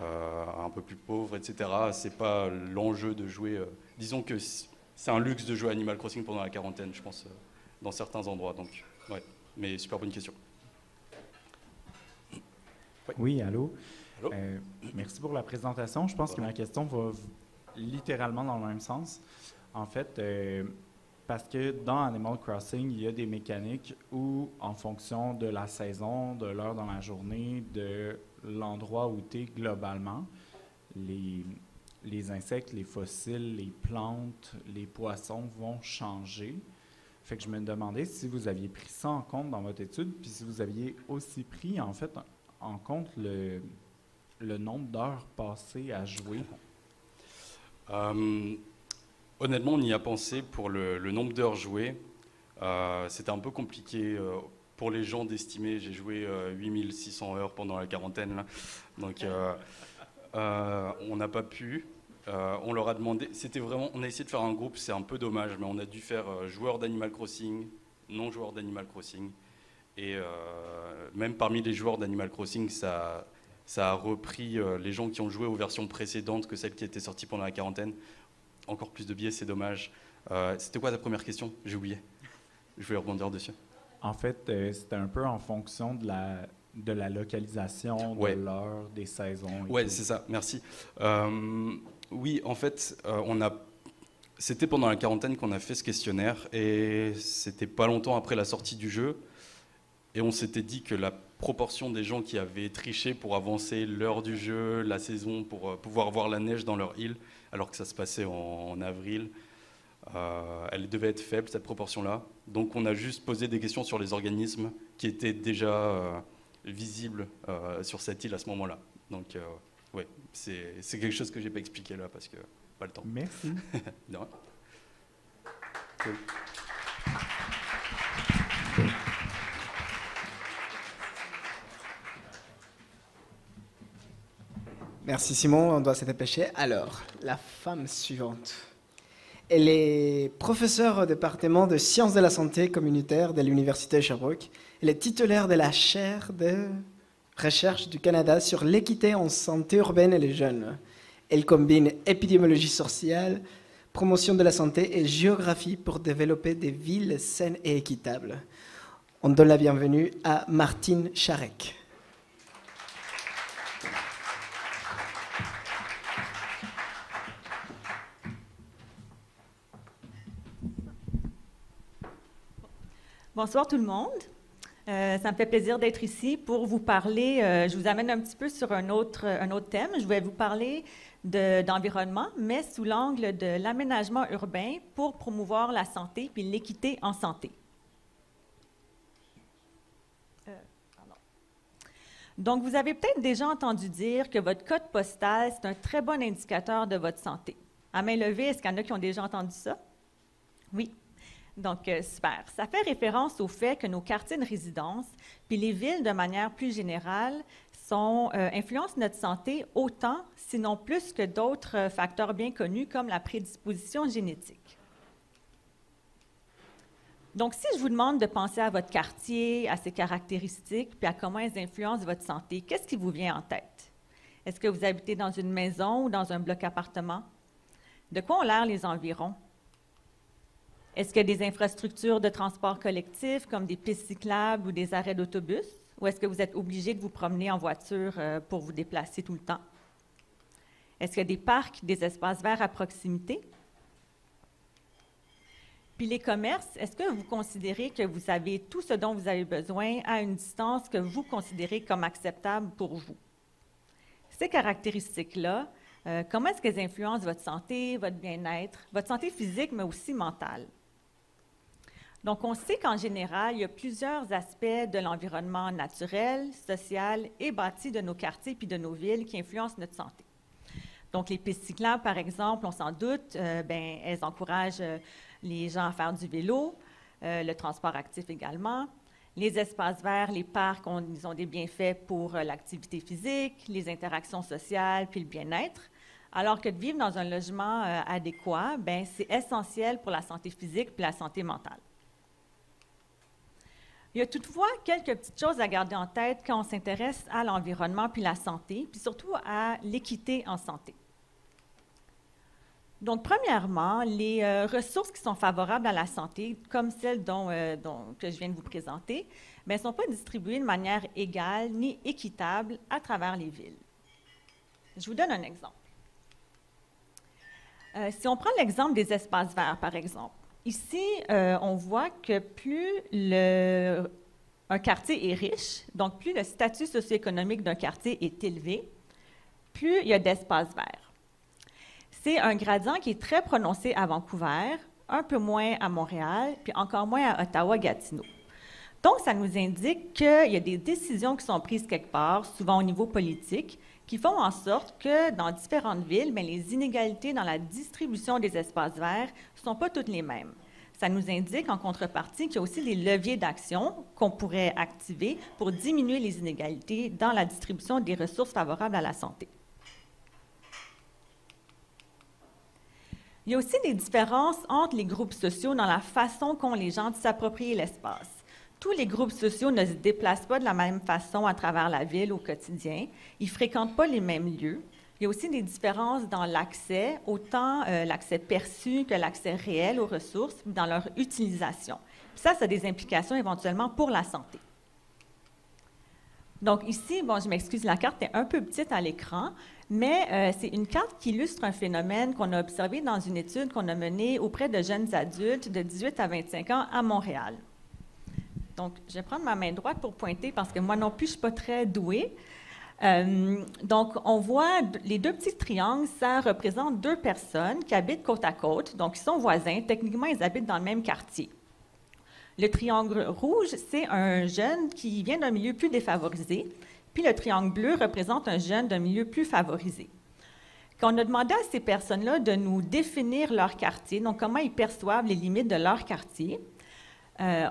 un peu plus pauvres, etc., c'est pas l'enjeu de jouer. Disons que c'est un luxe de jouer Animal Crossing pendant la quarantaine, je pense, dans certains endroits. Donc, ouais, mais super bonne question. Ouais. Oui, allô? Allô? Merci pour la présentation. Je pense que ma question va littéralement dans le même sens. En fait, parce que dans Animal Crossing, il y a des mécaniques où, en fonction de la saison, de l'heure dans la journée, de l'endroit où tu es globalement, les insectes, les fossiles, les plantes, les poissons vont changer. Fait que je me demandais si vous aviez pris ça en compte dans votre étude, puis si vous aviez aussi pris, en fait, en compte le nombre d'heures passées à jouer. Honnêtement, on y a pensé pour le nombre d'heures jouées. C'était un peu compliqué pour les gens d'estimer. J'ai joué 8600 heures pendant la quarantaine, là. Donc on n'a pas pu. On leur a demandé, on a essayé de faire un groupe, c'est un peu dommage, mais on a dû faire joueurs d'Animal Crossing, non joueurs d'Animal Crossing. Et même parmi les joueurs d'Animal Crossing, ça a repris les gens qui ont joué aux versions précédentes que celles qui étaient sorties pendant la quarantaine. Encore plus de biais, c'est dommage. C'était quoi ta première question? J'ai oublié. Je voulais rebondir dessus. En fait, c'était un peu en fonction de la localisation, de l'heure, des saisons. Oui, c'est ça, merci. Oui, en fait, c'était pendant la quarantaine qu'on a fait ce questionnaire et c'était pas longtemps après la sortie du jeu. Et on s'était dit que la proportion des gens qui avaient triché pour avancer l'heure du jeu, la saison, pour pouvoir voir la neige dans leur île, alors que ça se passait en avril, elle devait être faible, cette proportion-là. Donc on a juste posé des questions sur les organismes qui étaient déjà visibles sur cette île à ce moment-là. Donc oui, c'est quelque chose que je n'ai pas expliqué là, parce que pas le temps. Merci. De rien. Cool. Merci Simon, on doit se dépêcher. Alors, la femme suivante. Elle est professeure au département de sciences de la santé communautaire de l'Université de Sherbrooke. Elle est titulaire de la chaire de recherche du Canada sur l'équité en santé urbaine et les jeunes. Elle combine épidémiologie sociale, promotion de la santé et géographie pour développer des villes saines et équitables. On donne la bienvenue à Martine Charek. Bonsoir tout le monde. Ça me fait plaisir d'être ici pour vous parler. Je vous amène un petit peu sur un autre thème. Je vais vous parler d'environnement, mais sous l'angle de l'aménagement urbain pour promouvoir la santé puis l'équité en santé. Donc, vous avez peut-être déjà entendu dire que votre code postal, c'est un très bon indicateur de votre santé. À main levée, est-ce qu'il y en a qui ont déjà entendu ça? Oui. Donc, super. Ça fait référence au fait que nos quartiers de résidence, puis les villes de manière plus générale, influencent notre santé autant, sinon plus que d'autres facteurs bien connus comme la prédisposition génétique. Donc, si je vous demande de penser à votre quartier, à ses caractéristiques, puis à comment elles influencent votre santé, qu'est-ce qui vous vient en tête? Est-ce que vous habitez dans une maison ou dans un bloc appartement? De quoi ont l'air les environs? Est-ce qu'il y a des infrastructures de transport collectif, comme des pistes cyclables ou des arrêts d'autobus? Ou est-ce que vous êtes obligé de vous promener en voiture pour vous déplacer tout le temps? Est-ce qu'il y a des parcs, des espaces verts à proximité? Puis les commerces, est-ce que vous considérez que vous avez tout ce dont vous avez besoin à une distance que vous considérez comme acceptable pour vous? Ces caractéristiques-là, comment est-ce qu'elles influencent votre santé, votre bien-être, votre santé physique, mais aussi mentale? Donc, on sait qu'en général, il y a plusieurs aspects de l'environnement naturel, social et bâti de nos quartiers puis de nos villes qui influencent notre santé. Donc, les pistes cyclables, par exemple, on s'en doute, elles encouragent les gens à faire du vélo, le transport actif également. Les espaces verts, les parcs, ils ont des bienfaits pour l'activité physique, les interactions sociales puis le bien-être. Alors que de vivre dans un logement adéquat, c'est essentiel pour la santé physique puis la santé mentale. Il y a toutefois quelques petites choses à garder en tête quand on s'intéresse à l'environnement puis la santé, puis surtout à l'équité en santé. Donc, premièrement, les ressources qui sont favorables à la santé, comme celles que je viens de vous présenter, ne sont pas distribuées de manière égale ni équitable à travers les villes. Je vous donne un exemple. Si on prend l'exemple des espaces verts, par exemple, ici, on voit que plus un quartier est riche, donc plus le statut socio-économique d'un quartier est élevé, plus il y a d'espaces verts. C'est un gradient qui est très prononcé à Vancouver, un peu moins à Montréal, puis encore moins à Ottawa-Gatineau. Donc, ça nous indique qu'il y a des décisions qui sont prises quelque part, souvent au niveau politique, qui font en sorte que dans différentes villes, les inégalités dans la distribution des espaces verts ne sont pas toutes les mêmes. Ça nous indique en contrepartie qu'il y a aussi des leviers d'action qu'on pourrait activer pour diminuer les inégalités dans la distribution des ressources favorables à la santé. Il y a aussi des différences entre les groupes sociaux dans la façon qu'ont les gens de s'approprier l'espace. Tous les groupes sociaux ne se déplacent pas de la même façon à travers la ville au quotidien. Ils ne fréquentent pas les mêmes lieux. Il y a aussi des différences dans l'accès, autant l'accès perçu que l'accès réel aux ressources, dans leur utilisation. Puis ça a des implications éventuellement pour la santé. Donc ici, je m'excuse, la carte est un peu petite à l'écran, mais c'est une carte qui illustre un phénomène qu'on a observé dans une étude qu'on a menée auprès de jeunes adultes de 18 à 25 ans à Montréal. Donc, je vais prendre ma main droite pour pointer parce que moi non plus, je ne suis pas très douée. Donc, on voit les deux petits triangles, ça représente deux personnes qui habitent côte à côte, donc ils sont voisins. Techniquement, ils habitent dans le même quartier. Le triangle rouge, c'est un jeune qui vient d'un milieu plus défavorisé, puis le triangle bleu représente un jeune d'un milieu plus favorisé. Quand on a demandé à ces personnes-là de nous définir leur quartier, donc comment ils perçoivent les limites de leur quartier,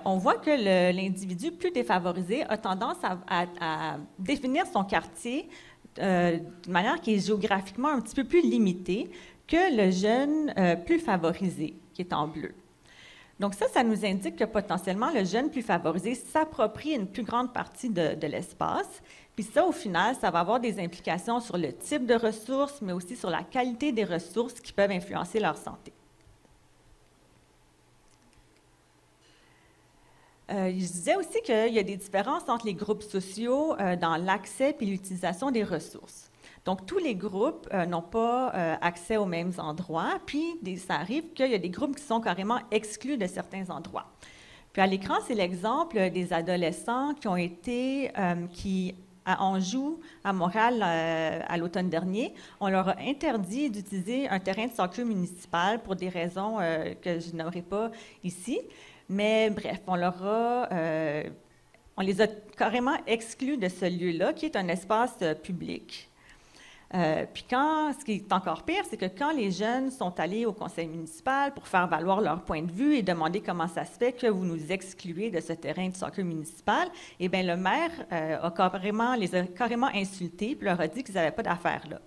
on voit que l'individu plus défavorisé a tendance à définir son quartier d'une manière qui est géographiquement un petit peu plus limitée que le jeune plus favorisé, qui est en bleu. Donc ça nous indique que potentiellement le jeune plus favorisé s'approprie une plus grande partie de l'espace. Puis ça, au final, ça va avoir des implications sur le type de ressources, mais aussi sur la qualité des ressources qui peuvent influencer leur santé. Je disais aussi qu'il y a des différences entre les groupes sociaux dans l'accès et l'utilisation des ressources. Donc, tous les groupes n'ont pas accès aux mêmes endroits, puis ça arrive qu'il y a des groupes qui sont carrément exclus de certains endroits. Puis à l'écran, c'est l'exemple des adolescents qui ont été, à Anjou, à Montréal, à l'automne dernier, on leur a interdit d'utiliser un terrain de soccer municipal pour des raisons que je n'aurai pas ici. Mais bref, on les a carrément exclus de ce lieu-là, qui est un espace public. Puis ce qui est encore pire, c'est que quand les jeunes sont allés au conseil municipal pour faire valoir leur point de vue et demander comment ça se fait que vous nous excluez de ce terrain de soccer municipal, eh bien le maire les a carrément insultés et leur a dit qu'ils n'avaient pas d'affaires là.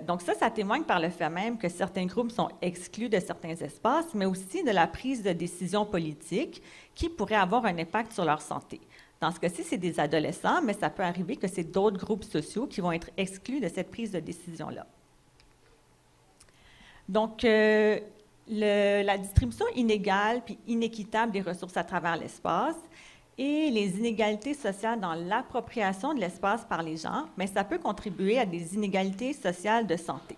Donc ça témoigne par le fait même que certains groupes sont exclus de certains espaces, mais aussi de la prise de décisions politiques qui pourraient avoir un impact sur leur santé. Dans ce cas-ci, c'est des adolescents, mais ça peut arriver que c'est d'autres groupes sociaux qui vont être exclus de cette prise de décision-là. Donc, la distribution inégale puis inéquitable des ressources à travers l'espace et les inégalités sociales dans l'appropriation de l'espace par les gens, mais ça peut contribuer à des inégalités sociales de santé.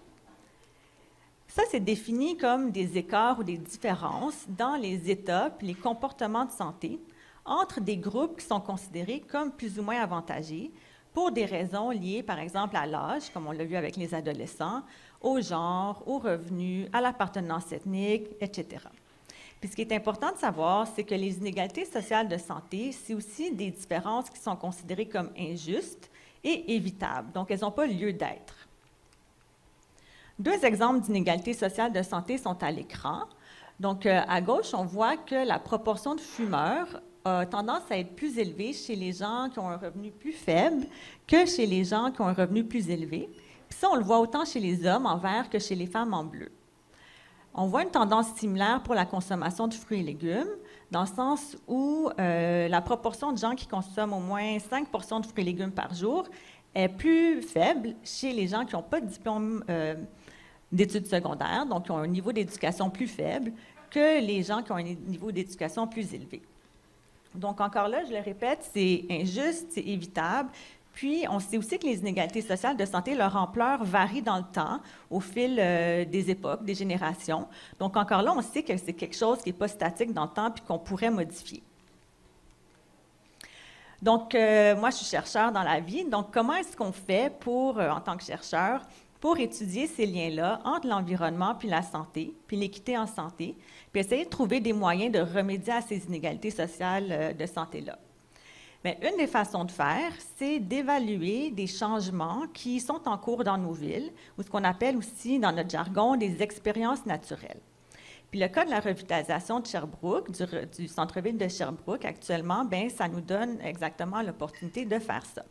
Ça, c'est défini comme des écarts ou des différences dans les états puis les comportements de santé entre des groupes qui sont considérés comme plus ou moins avantagés pour des raisons liées, par exemple, à l'âge, comme on l'a vu avec les adolescents, au genre, aux revenus, à l'appartenance ethnique, etc. Puis ce qui est important de savoir, c'est que les inégalités sociales de santé, c'est aussi des différences qui sont considérées comme injustes et évitables. Donc, elles n'ont pas lieu d'être. Deux exemples d'inégalités sociales de santé sont à l'écran. Donc, à gauche, on voit que la proportion de fumeurs a tendance à être plus élevée chez les gens qui ont un revenu plus faible que chez les gens qui ont un revenu plus élevé. Puis ça, on le voit autant chez les hommes en vert que chez les femmes en bleu. On voit une tendance similaire pour la consommation de fruits et légumes, dans le sens où la proportion de gens qui consomment au moins 5 portions de fruits et légumes par jour est plus faible chez les gens qui n'ont pas de diplôme d'études secondaires, donc qui ont un niveau d'éducation plus faible, que les gens qui ont un niveau d'éducation plus élevé. Donc, encore là, je le répète, c'est injuste, c'est évitable. Puis, on sait aussi que les inégalités sociales de santé, leur ampleur varie dans le temps, au fil des époques, des générations. Donc, encore là, on sait que c'est quelque chose qui n'est pas statique dans le temps puis qu'on pourrait modifier. Donc, moi, je suis chercheur dans la vie. Donc, comment est-ce qu'on fait pour, en tant que chercheur, pour étudier ces liens-là entre l'environnement puis la santé, puis l'équité en santé, puis essayer de trouver des moyens de remédier à ces inégalités sociales de santé-là? Mais une des façons de faire, c'est d'évaluer des changements qui sont en cours dans nos villes, ou ce qu'on appelle aussi, dans notre jargon, des expériences naturelles. Puis le cas de la revitalisation de Sherbrooke, du centre-ville de Sherbrooke, actuellement, bien, ça nous donne exactement l'opportunité de faire ça.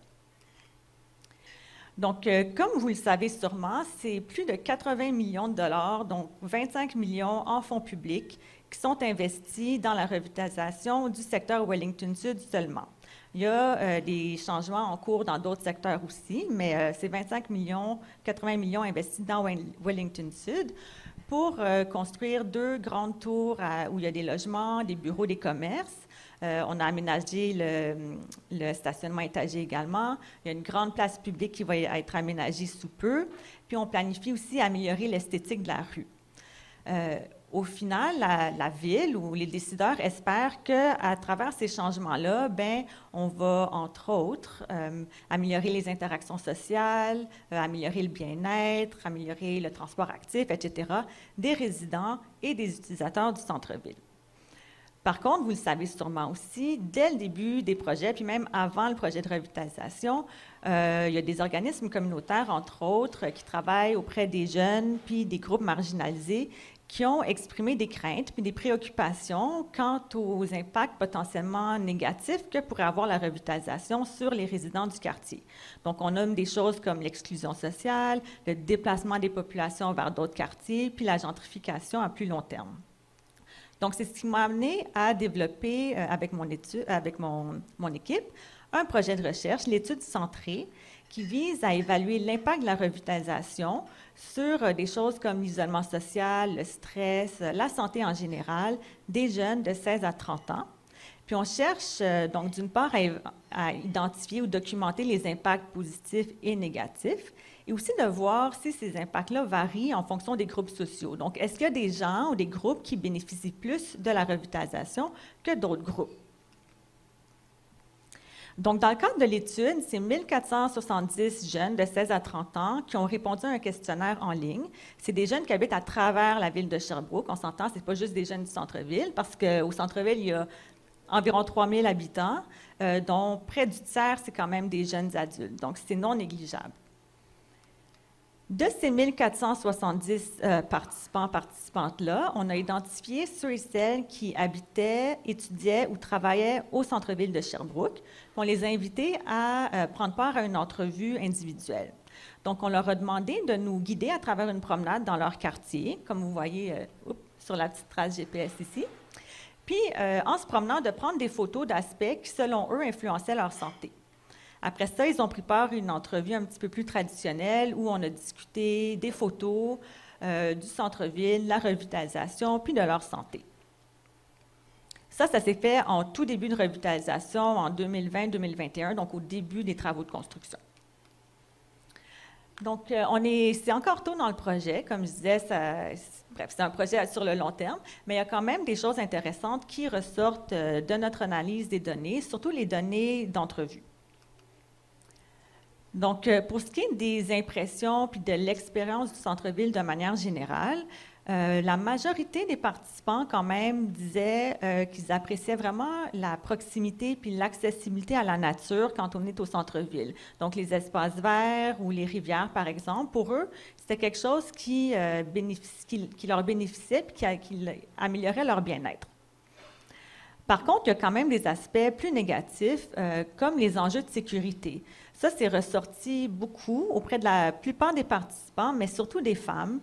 Donc, comme vous le savez sûrement, c'est plus de 80 millions de dollars, donc 25 millions en fonds publics, qui sont investis dans la revitalisation du secteur Wellington Sud seulement. Il y a des changements en cours dans d'autres secteurs aussi, mais c'est 25 millions, 80 millions investis dans Wellington Sud pour construire 2 grandes tours où il y a des logements, des bureaux, des commerces. On a aménagé le stationnement étagé également. Il y a une grande place publique qui va être aménagée sous peu. Puis on planifie aussi améliorer l'esthétique de la rue. Au final, la ville ou les décideurs espèrent qu'à travers ces changements-là, bien, on va, entre autres, améliorer les interactions sociales, améliorer le bien-être, améliorer le transport actif, etc., des résidents et des utilisateurs du centre-ville. Par contre, vous le savez sûrement aussi, dès le début des projets, puis même avant le projet de revitalisation, il y a des organismes communautaires, entre autres, qui travaillent auprès des jeunes puis des groupes marginalisés qui ont exprimé des craintes puis des préoccupations quant aux impacts potentiellement négatifs que pourrait avoir la revitalisation sur les résidents du quartier. Donc, on nomme des choses comme l'exclusion sociale, le déplacement des populations vers d'autres quartiers, puis la gentrification à plus long terme. Donc, c'est ce qui m'a amené à développer avec mon équipe un projet de recherche, l'étude centrée, qui vise à évaluer l'impact de la revitalisation sur des choses comme l'isolement social, le stress, la santé en général des jeunes de 16 à 30 ans. Puis on cherche donc d'une part à identifier ou documenter les impacts positifs et négatifs, et aussi de voir si ces impacts-là varient en fonction des groupes sociaux. Donc, est-ce qu'il y a des gens ou des groupes qui bénéficient plus de la revitalisation que d'autres groupes? Donc, dans le cadre de l'étude, c'est 1470 jeunes de 16 à 30 ans qui ont répondu à un questionnaire en ligne. C'est des jeunes qui habitent à travers la ville de Sherbrooke. On s'entend, ce n'est pas juste des jeunes du centre-ville, parce qu'au centre-ville, il y a environ 3000 habitants, dont près du tiers, c'est quand même des jeunes adultes. Donc, c'est non négligeable. De ces 1470 participantes-là, on a identifié ceux et celles qui habitaient, étudiaient ou travaillaient au centre-ville de Sherbrooke. On les a invités à prendre part à une entrevue individuelle. Donc, on leur a demandé de nous guider à travers une promenade dans leur quartier, comme vous voyez sur la petite trace GPS ici. Puis, en se promenant, de prendre des photos d'aspects qui, selon eux, influençaient leur santé. Après ça, ils ont pris part à une entrevue un petit peu plus traditionnelle où on a discuté des photos du centre-ville, la revitalisation, puis de leur santé. Ça s'est fait en tout début de revitalisation en 2020-2021, donc au début des travaux de construction. Donc, c'est encore tôt dans le projet. Comme je disais, c'est un projet sur le long terme, mais il y a quand même des choses intéressantes qui ressortent de notre analyse des données, surtout les données d'entrevue. Donc, pour ce qui est des impressions puis de l'expérience du centre-ville de manière générale, la majorité des participants, quand même, disaient qu'ils appréciaient vraiment la proximité puis l'accessibilité à la nature quand on est au centre-ville. Donc, les espaces verts ou les rivières, par exemple, pour eux, c'était quelque chose qui leur bénéficiait puis qui améliorait leur bien-être. Par contre, il y a quand même des aspects plus négatifs, comme les enjeux de sécurité. Ça, c'est ressorti beaucoup auprès de la plupart des participants, mais surtout des femmes,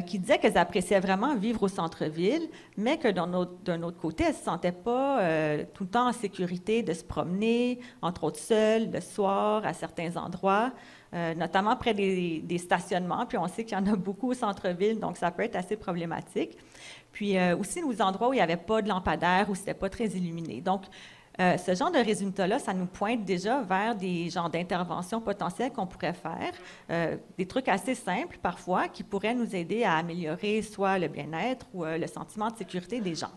qui disaient qu'elles appréciaient vraiment vivre au centre-ville, mais que d'un autre côté, elles ne se sentaient pas tout le temps en sécurité de se promener, entre autres seules, le soir, à certains endroits, notamment près des stationnements. Puis on sait qu'il y en a beaucoup au centre-ville, donc ça peut être assez problématique. Puis aussi aux endroits où il n'y avait pas de lampadaire, où ce n'était pas très illuminé. Donc, ce genre de résultats-là, ça nous pointe déjà vers des genres d'interventions potentielles qu'on pourrait faire, des trucs assez simples parfois qui pourraient nous aider à améliorer soit le bien-être ou le sentiment de sécurité des gens.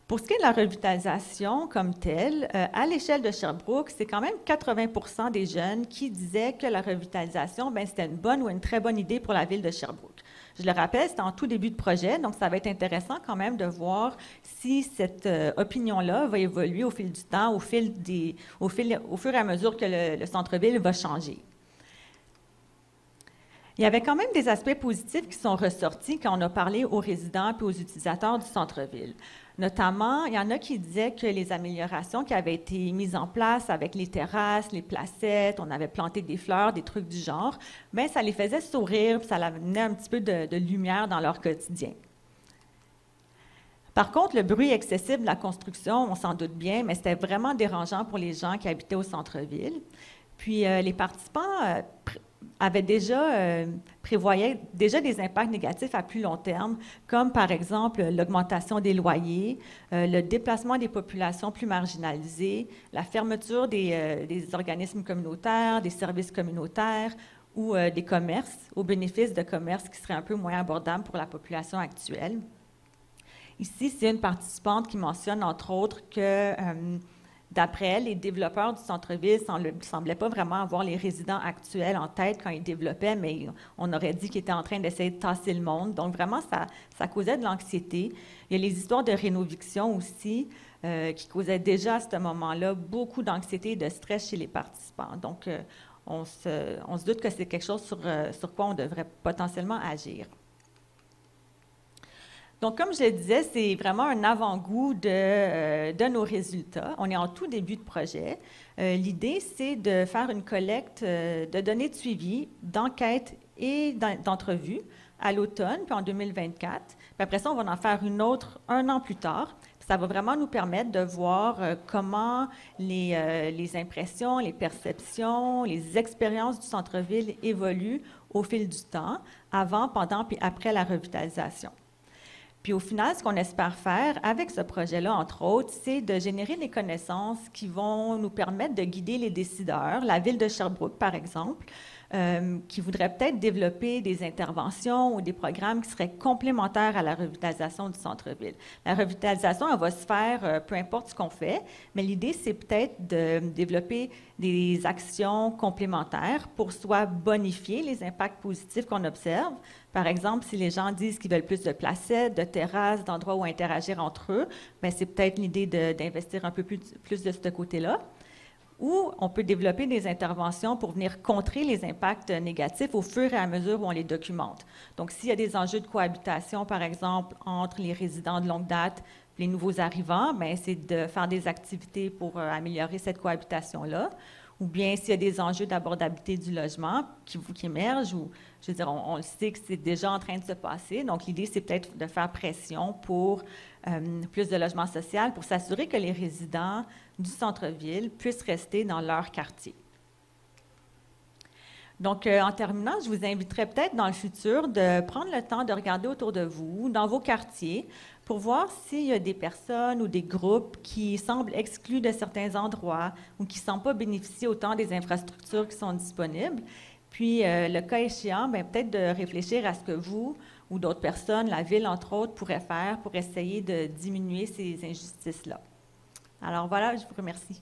Pour ce qui est de la revitalisation comme telle, à l'échelle de Sherbrooke, c'est quand même 80% des jeunes qui disaient que la revitalisation, c'était une bonne ou une très bonne idée pour la ville de Sherbrooke. Je le rappelle, c'était en tout début de projet, donc ça va être intéressant quand même de voir si cette opinion-là va évoluer au fil du temps, au fur et à mesure que le centre-ville va changer. Il y avait quand même des aspects positifs qui sont ressortis quand on a parlé aux résidents et aux utilisateurs du centre-ville. Notamment, il y en a qui disaient que les améliorations qui avaient été mises en place avec les terrasses, les placettes, on avait planté des fleurs, des trucs du genre, mais ça les faisait sourire, puis ça amenait un petit peu de lumière dans leur quotidien. Par contre, le bruit excessif de la construction, on s'en doute bien, mais c'était vraiment dérangeant pour les gens qui habitaient au centre-ville. Puis les participants prévoyaient déjà des impacts négatifs à plus long terme, comme par exemple l'augmentation des loyers, le déplacement des populations plus marginalisées, la fermeture des organismes communautaires, des services communautaires ou des commerces, au bénéfice de commerces qui seraient un peu moins abordables pour la population actuelle. Ici, c'est une participante qui mentionne, entre autres, que d'après elle, les développeurs du centre-ville ne semblaient pas vraiment avoir les résidents actuels en tête quand ils développaient, mais on aurait dit qu'ils étaient en train d'essayer de tasser le monde. Donc, vraiment, ça causait de l'anxiété. Il y a les histoires de rénoviction aussi, qui causaient déjà à ce moment-là beaucoup d'anxiété et de stress chez les participants. Donc, on se doute que c'est quelque chose sur quoi on devrait potentiellement agir. Donc, comme je le disais, c'est vraiment un avant-goût de nos résultats. On est en tout début de projet. L'idée, c'est de faire une collecte de données de suivi, d'enquête et d'entrevues à l'automne, puis en 2024. Puis après ça, on va en faire une autre un an plus tard. Puis ça va vraiment nous permettre de voir comment les impressions, les perceptions, les expériences du centre-ville évoluent au fil du temps, avant, pendant puis après la revitalisation. Puis au final, ce qu'on espère faire avec ce projet-là, entre autres, c'est de générer des connaissances qui vont nous permettre de guider les décideurs, la ville de Sherbrooke, par exemple, qui voudrait peut-être développer des interventions ou des programmes qui seraient complémentaires à la revitalisation du centre-ville. La revitalisation, elle va se faire peu importe ce qu'on fait, mais l'idée, c'est peut-être de développer des actions complémentaires pour soit bonifier les impacts positifs qu'on observe. Par exemple, si les gens disent qu'ils veulent plus de placettes, de terrasses, d'endroits où interagir entre eux, bien, c'est peut-être l'idée d'investir un peu plus de ce côté-là. Ou on peut développer des interventions pour venir contrer les impacts négatifs au fur et à mesure où on les documente. Donc, s'il y a des enjeux de cohabitation, par exemple, entre les résidents de longue date et les nouveaux arrivants, bien, c'est de faire des activités pour améliorer cette cohabitation-là. Ou bien s'il y a des enjeux d'abordabilité du logement qui émergent, ou, je veux dire, on le sait que c'est déjà en train de se passer. Donc, l'idée, c'est peut-être de faire pression pour plus de logement social pour s'assurer que les résidents du centre-ville puissent rester dans leur quartier. Donc, en terminant, je vous inviterai peut-être dans le futur de prendre le temps de regarder autour de vous, dans vos quartiers, pour voir s'il y a des personnes ou des groupes qui semblent exclus de certains endroits ou qui ne semblent pas bénéficier autant des infrastructures qui sont disponibles. Puis, le cas échéant, bien, peut-être de réfléchir à ce que vous ou d'autres personnes, la ville entre autres, pourraient faire pour essayer de diminuer ces injustices-là. Alors voilà, je vous remercie.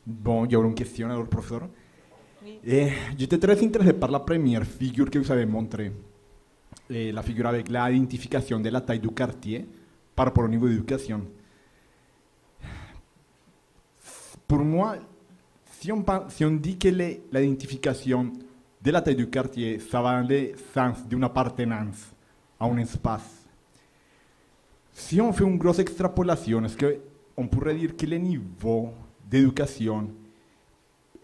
Bon, il y a une question alors, professeur. Oui. J'étais très intéressé par la première figure que vous avez montrée, la figure avec l'identification de la taille du quartier par rapport au niveau d'éducation. Pour moi, si on dit que l'identification de la taille du quartier, ça va dans le sens d'une appartenance à un espace, si on fait une grosse extrapolation, est-ce qu'on pourrait dire que le niveau d'éducation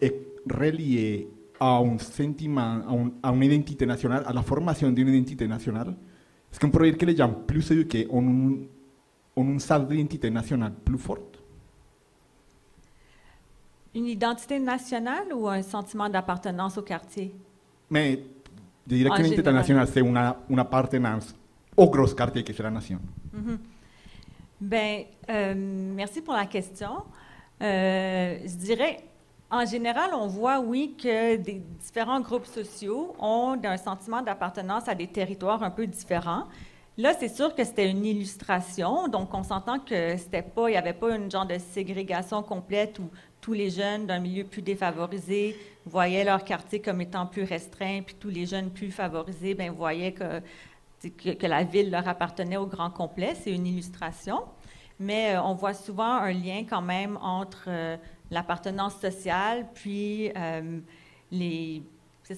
est relié à un sentiment, à une identité nationale, à la formation d'une identité nationale? Est-ce qu'on pourrait dire que les gens plus éduqués ont une sens d'identité nationale plus forte? Une identité nationale ou un sentiment d'appartenance au quartier? Mais je dirais que l'identité général. nationale, c'est une appartenance au gros quartier que c'est la nation. Merci pour la question. Je dirais, en général, on voit, oui, que des différents groupes sociaux ont un sentiment d'appartenance à des territoires un peu différents. Là, c'est sûr que c'était une illustration, donc on s'entend que il n'y avait pas une genre de ségrégation complète où tous les jeunes d'un milieu plus défavorisé voyaient leur quartier comme étant plus restreint, puis tous les jeunes plus favorisés voyaient que la ville leur appartenait au grand complet. C'est une illustration. Mais on voit souvent un lien quand même entre l'appartenance sociale, puis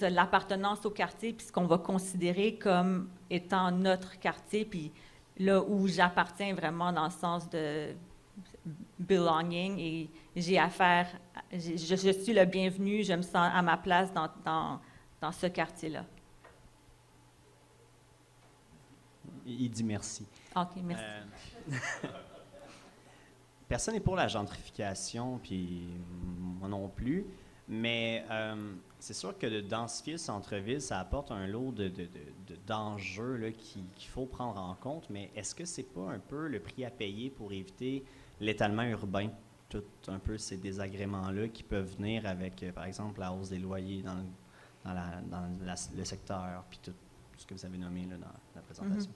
l'appartenance au quartier, puis ce qu'on va considérer comme étant notre quartier, puis là où j'appartiens vraiment dans le sens de belonging et j'ai affaire, je suis le bienvenu, je me sens à ma place dans ce quartier-là. Il dit merci. OK, merci. Personne n'est pour la gentrification, puis moi non plus, mais c'est sûr que de densifier le centre-ville, ça apporte un lot d'enjeux là, qu'il faut prendre en compte, mais est-ce que c'est pas un peu le prix à payer pour éviter l'étalement urbain, tout un peu ces désagréments-là qui peuvent venir avec, par exemple, la hausse des loyers dans le secteur, puis tout ce que vous avez nommé là, dans la présentation?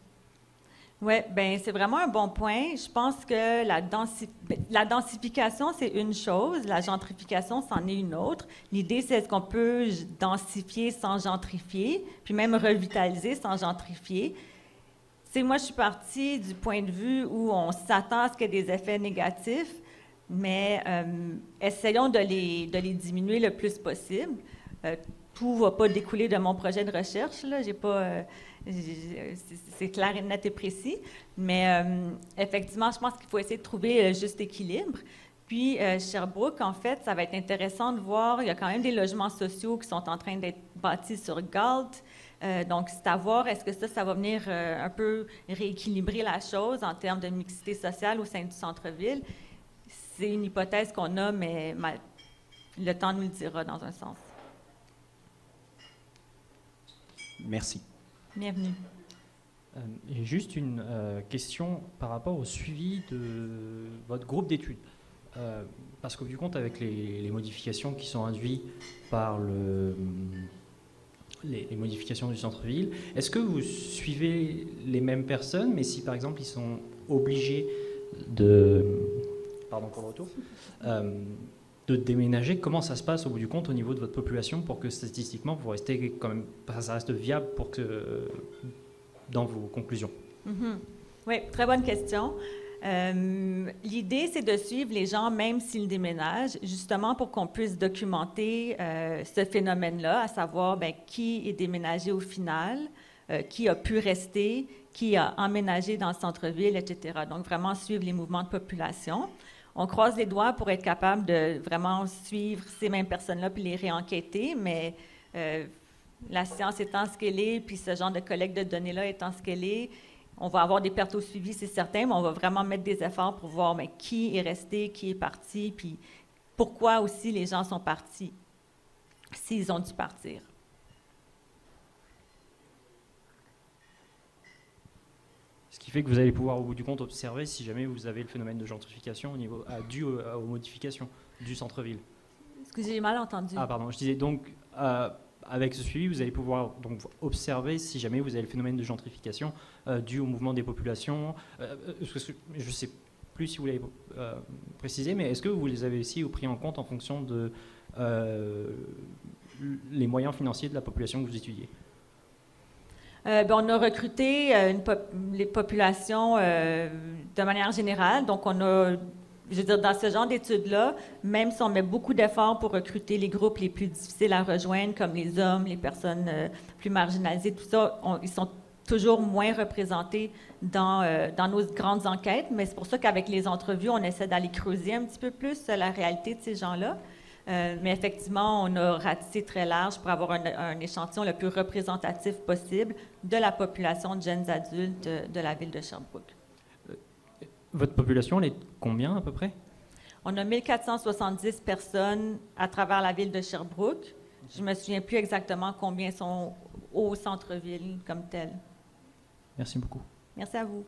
Oui, bien, c'est vraiment un bon point. Je pense que la densification, c'est une chose. La gentrification, c'en est une autre. L'idée, c'est est-ce qu'on peut densifier sans gentrifier, puis même revitaliser sans gentrifier. Tu sais, moi, je suis partie du point de vue où on s'attend à ce qu'il y ait des effets négatifs, mais essayons de les diminuer le plus possible. Tout ne va pas découler de mon projet de recherche, là. J'ai pas... c'est clair et net et précis, mais effectivement, je pense qu'il faut essayer de trouver le juste équilibre. Puis, Sherbrooke, en fait, ça va être intéressant de voir, il y a quand même des logements sociaux qui sont en train d'être bâtis sur Galt. Donc, c'est à voir, est-ce que ça va venir un peu rééquilibrer la chose en termes de mixité sociale au sein du centre-ville? C'est une hypothèse qu'on a, mais le temps nous le dira dans un sens. Merci. Bienvenue. J'ai juste une question par rapport au suivi de votre groupe d'études. Parce qu'au bout du compte, avec les modifications qui sont induites par les modifications du centre-ville, est-ce que vous suivez les mêmes personnes, mais si par exemple ils sont obligés de déménager, comment ça se passe au bout du compte au niveau de votre population pour que statistiquement vous restez quand même, ça reste viable pour que dans vos conclusions? Oui, très bonne question. L'idée, c'est de suivre les gens même s'ils déménagent, justement pour qu'on puisse documenter ce phénomène-là, à savoir qui est déménagé au final, qui a pu rester, qui a emménagé dans le centre-ville, etc. Donc, vraiment suivre les mouvements de population. On croise les doigts pour être capable de vraiment suivre ces mêmes personnes-là puis les réenquêter, mais la science étant ce qu'elle est, puis ce genre de collecte de données-là étant ce qu'elle est, on va avoir des pertes au suivi, c'est certain, mais on va vraiment mettre des efforts pour voir qui est resté, qui est parti, puis pourquoi aussi les gens sont partis, s'ils ont dû partir. Ce qui fait que vous allez pouvoir, au bout du compte, observer si jamais vous avez le phénomène de gentrification dû aux modifications du centre-ville. Excusez, j'ai mal entendu. Ah, pardon. Je disais donc, avec ce suivi, vous allez pouvoir donc observer si jamais vous avez le phénomène de gentrification dû au mouvement des populations. Je ne sais plus si vous l'avez précisé, mais est-ce que vous les avez aussi pris en compte en fonction de les moyens financiers de la population que vous étudiez? On a recruté les populations de manière générale. Donc, on a Je veux dire, dans ce genre d'études-là, même si on met beaucoup d'efforts pour recruter les groupes les plus difficiles à rejoindre, comme les hommes, les personnes plus marginalisées, tout ça, ils sont toujours moins représentés dans nos grandes enquêtes, mais c'est pour ça qu'avec les entrevues, on essaie d'aller creuser un petit peu plus la réalité de ces gens-là. Mais effectivement, on a ratissé très large pour avoir un échantillon le plus représentatif possible de la population de jeunes adultes de la ville de Sherbrooke. Votre population, elle est combien à peu près? On a 1470 personnes à travers la ville de Sherbrooke. Je ne me souviens plus exactement combien sont au centre-ville comme tel. Merci beaucoup. Merci à vous.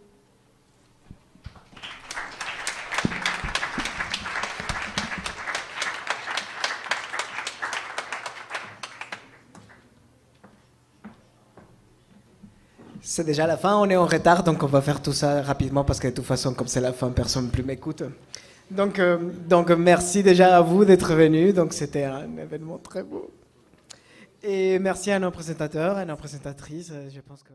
C'est déjà la fin, on est en retard, donc on va faire tout ça rapidement parce que de toute façon, comme c'est la fin, personne ne plus m'écoute. Donc, merci déjà à vous d'être venus. Donc, c'était un événement très beau. Et merci à nos présentateurs et nos présentatrices. Je pense que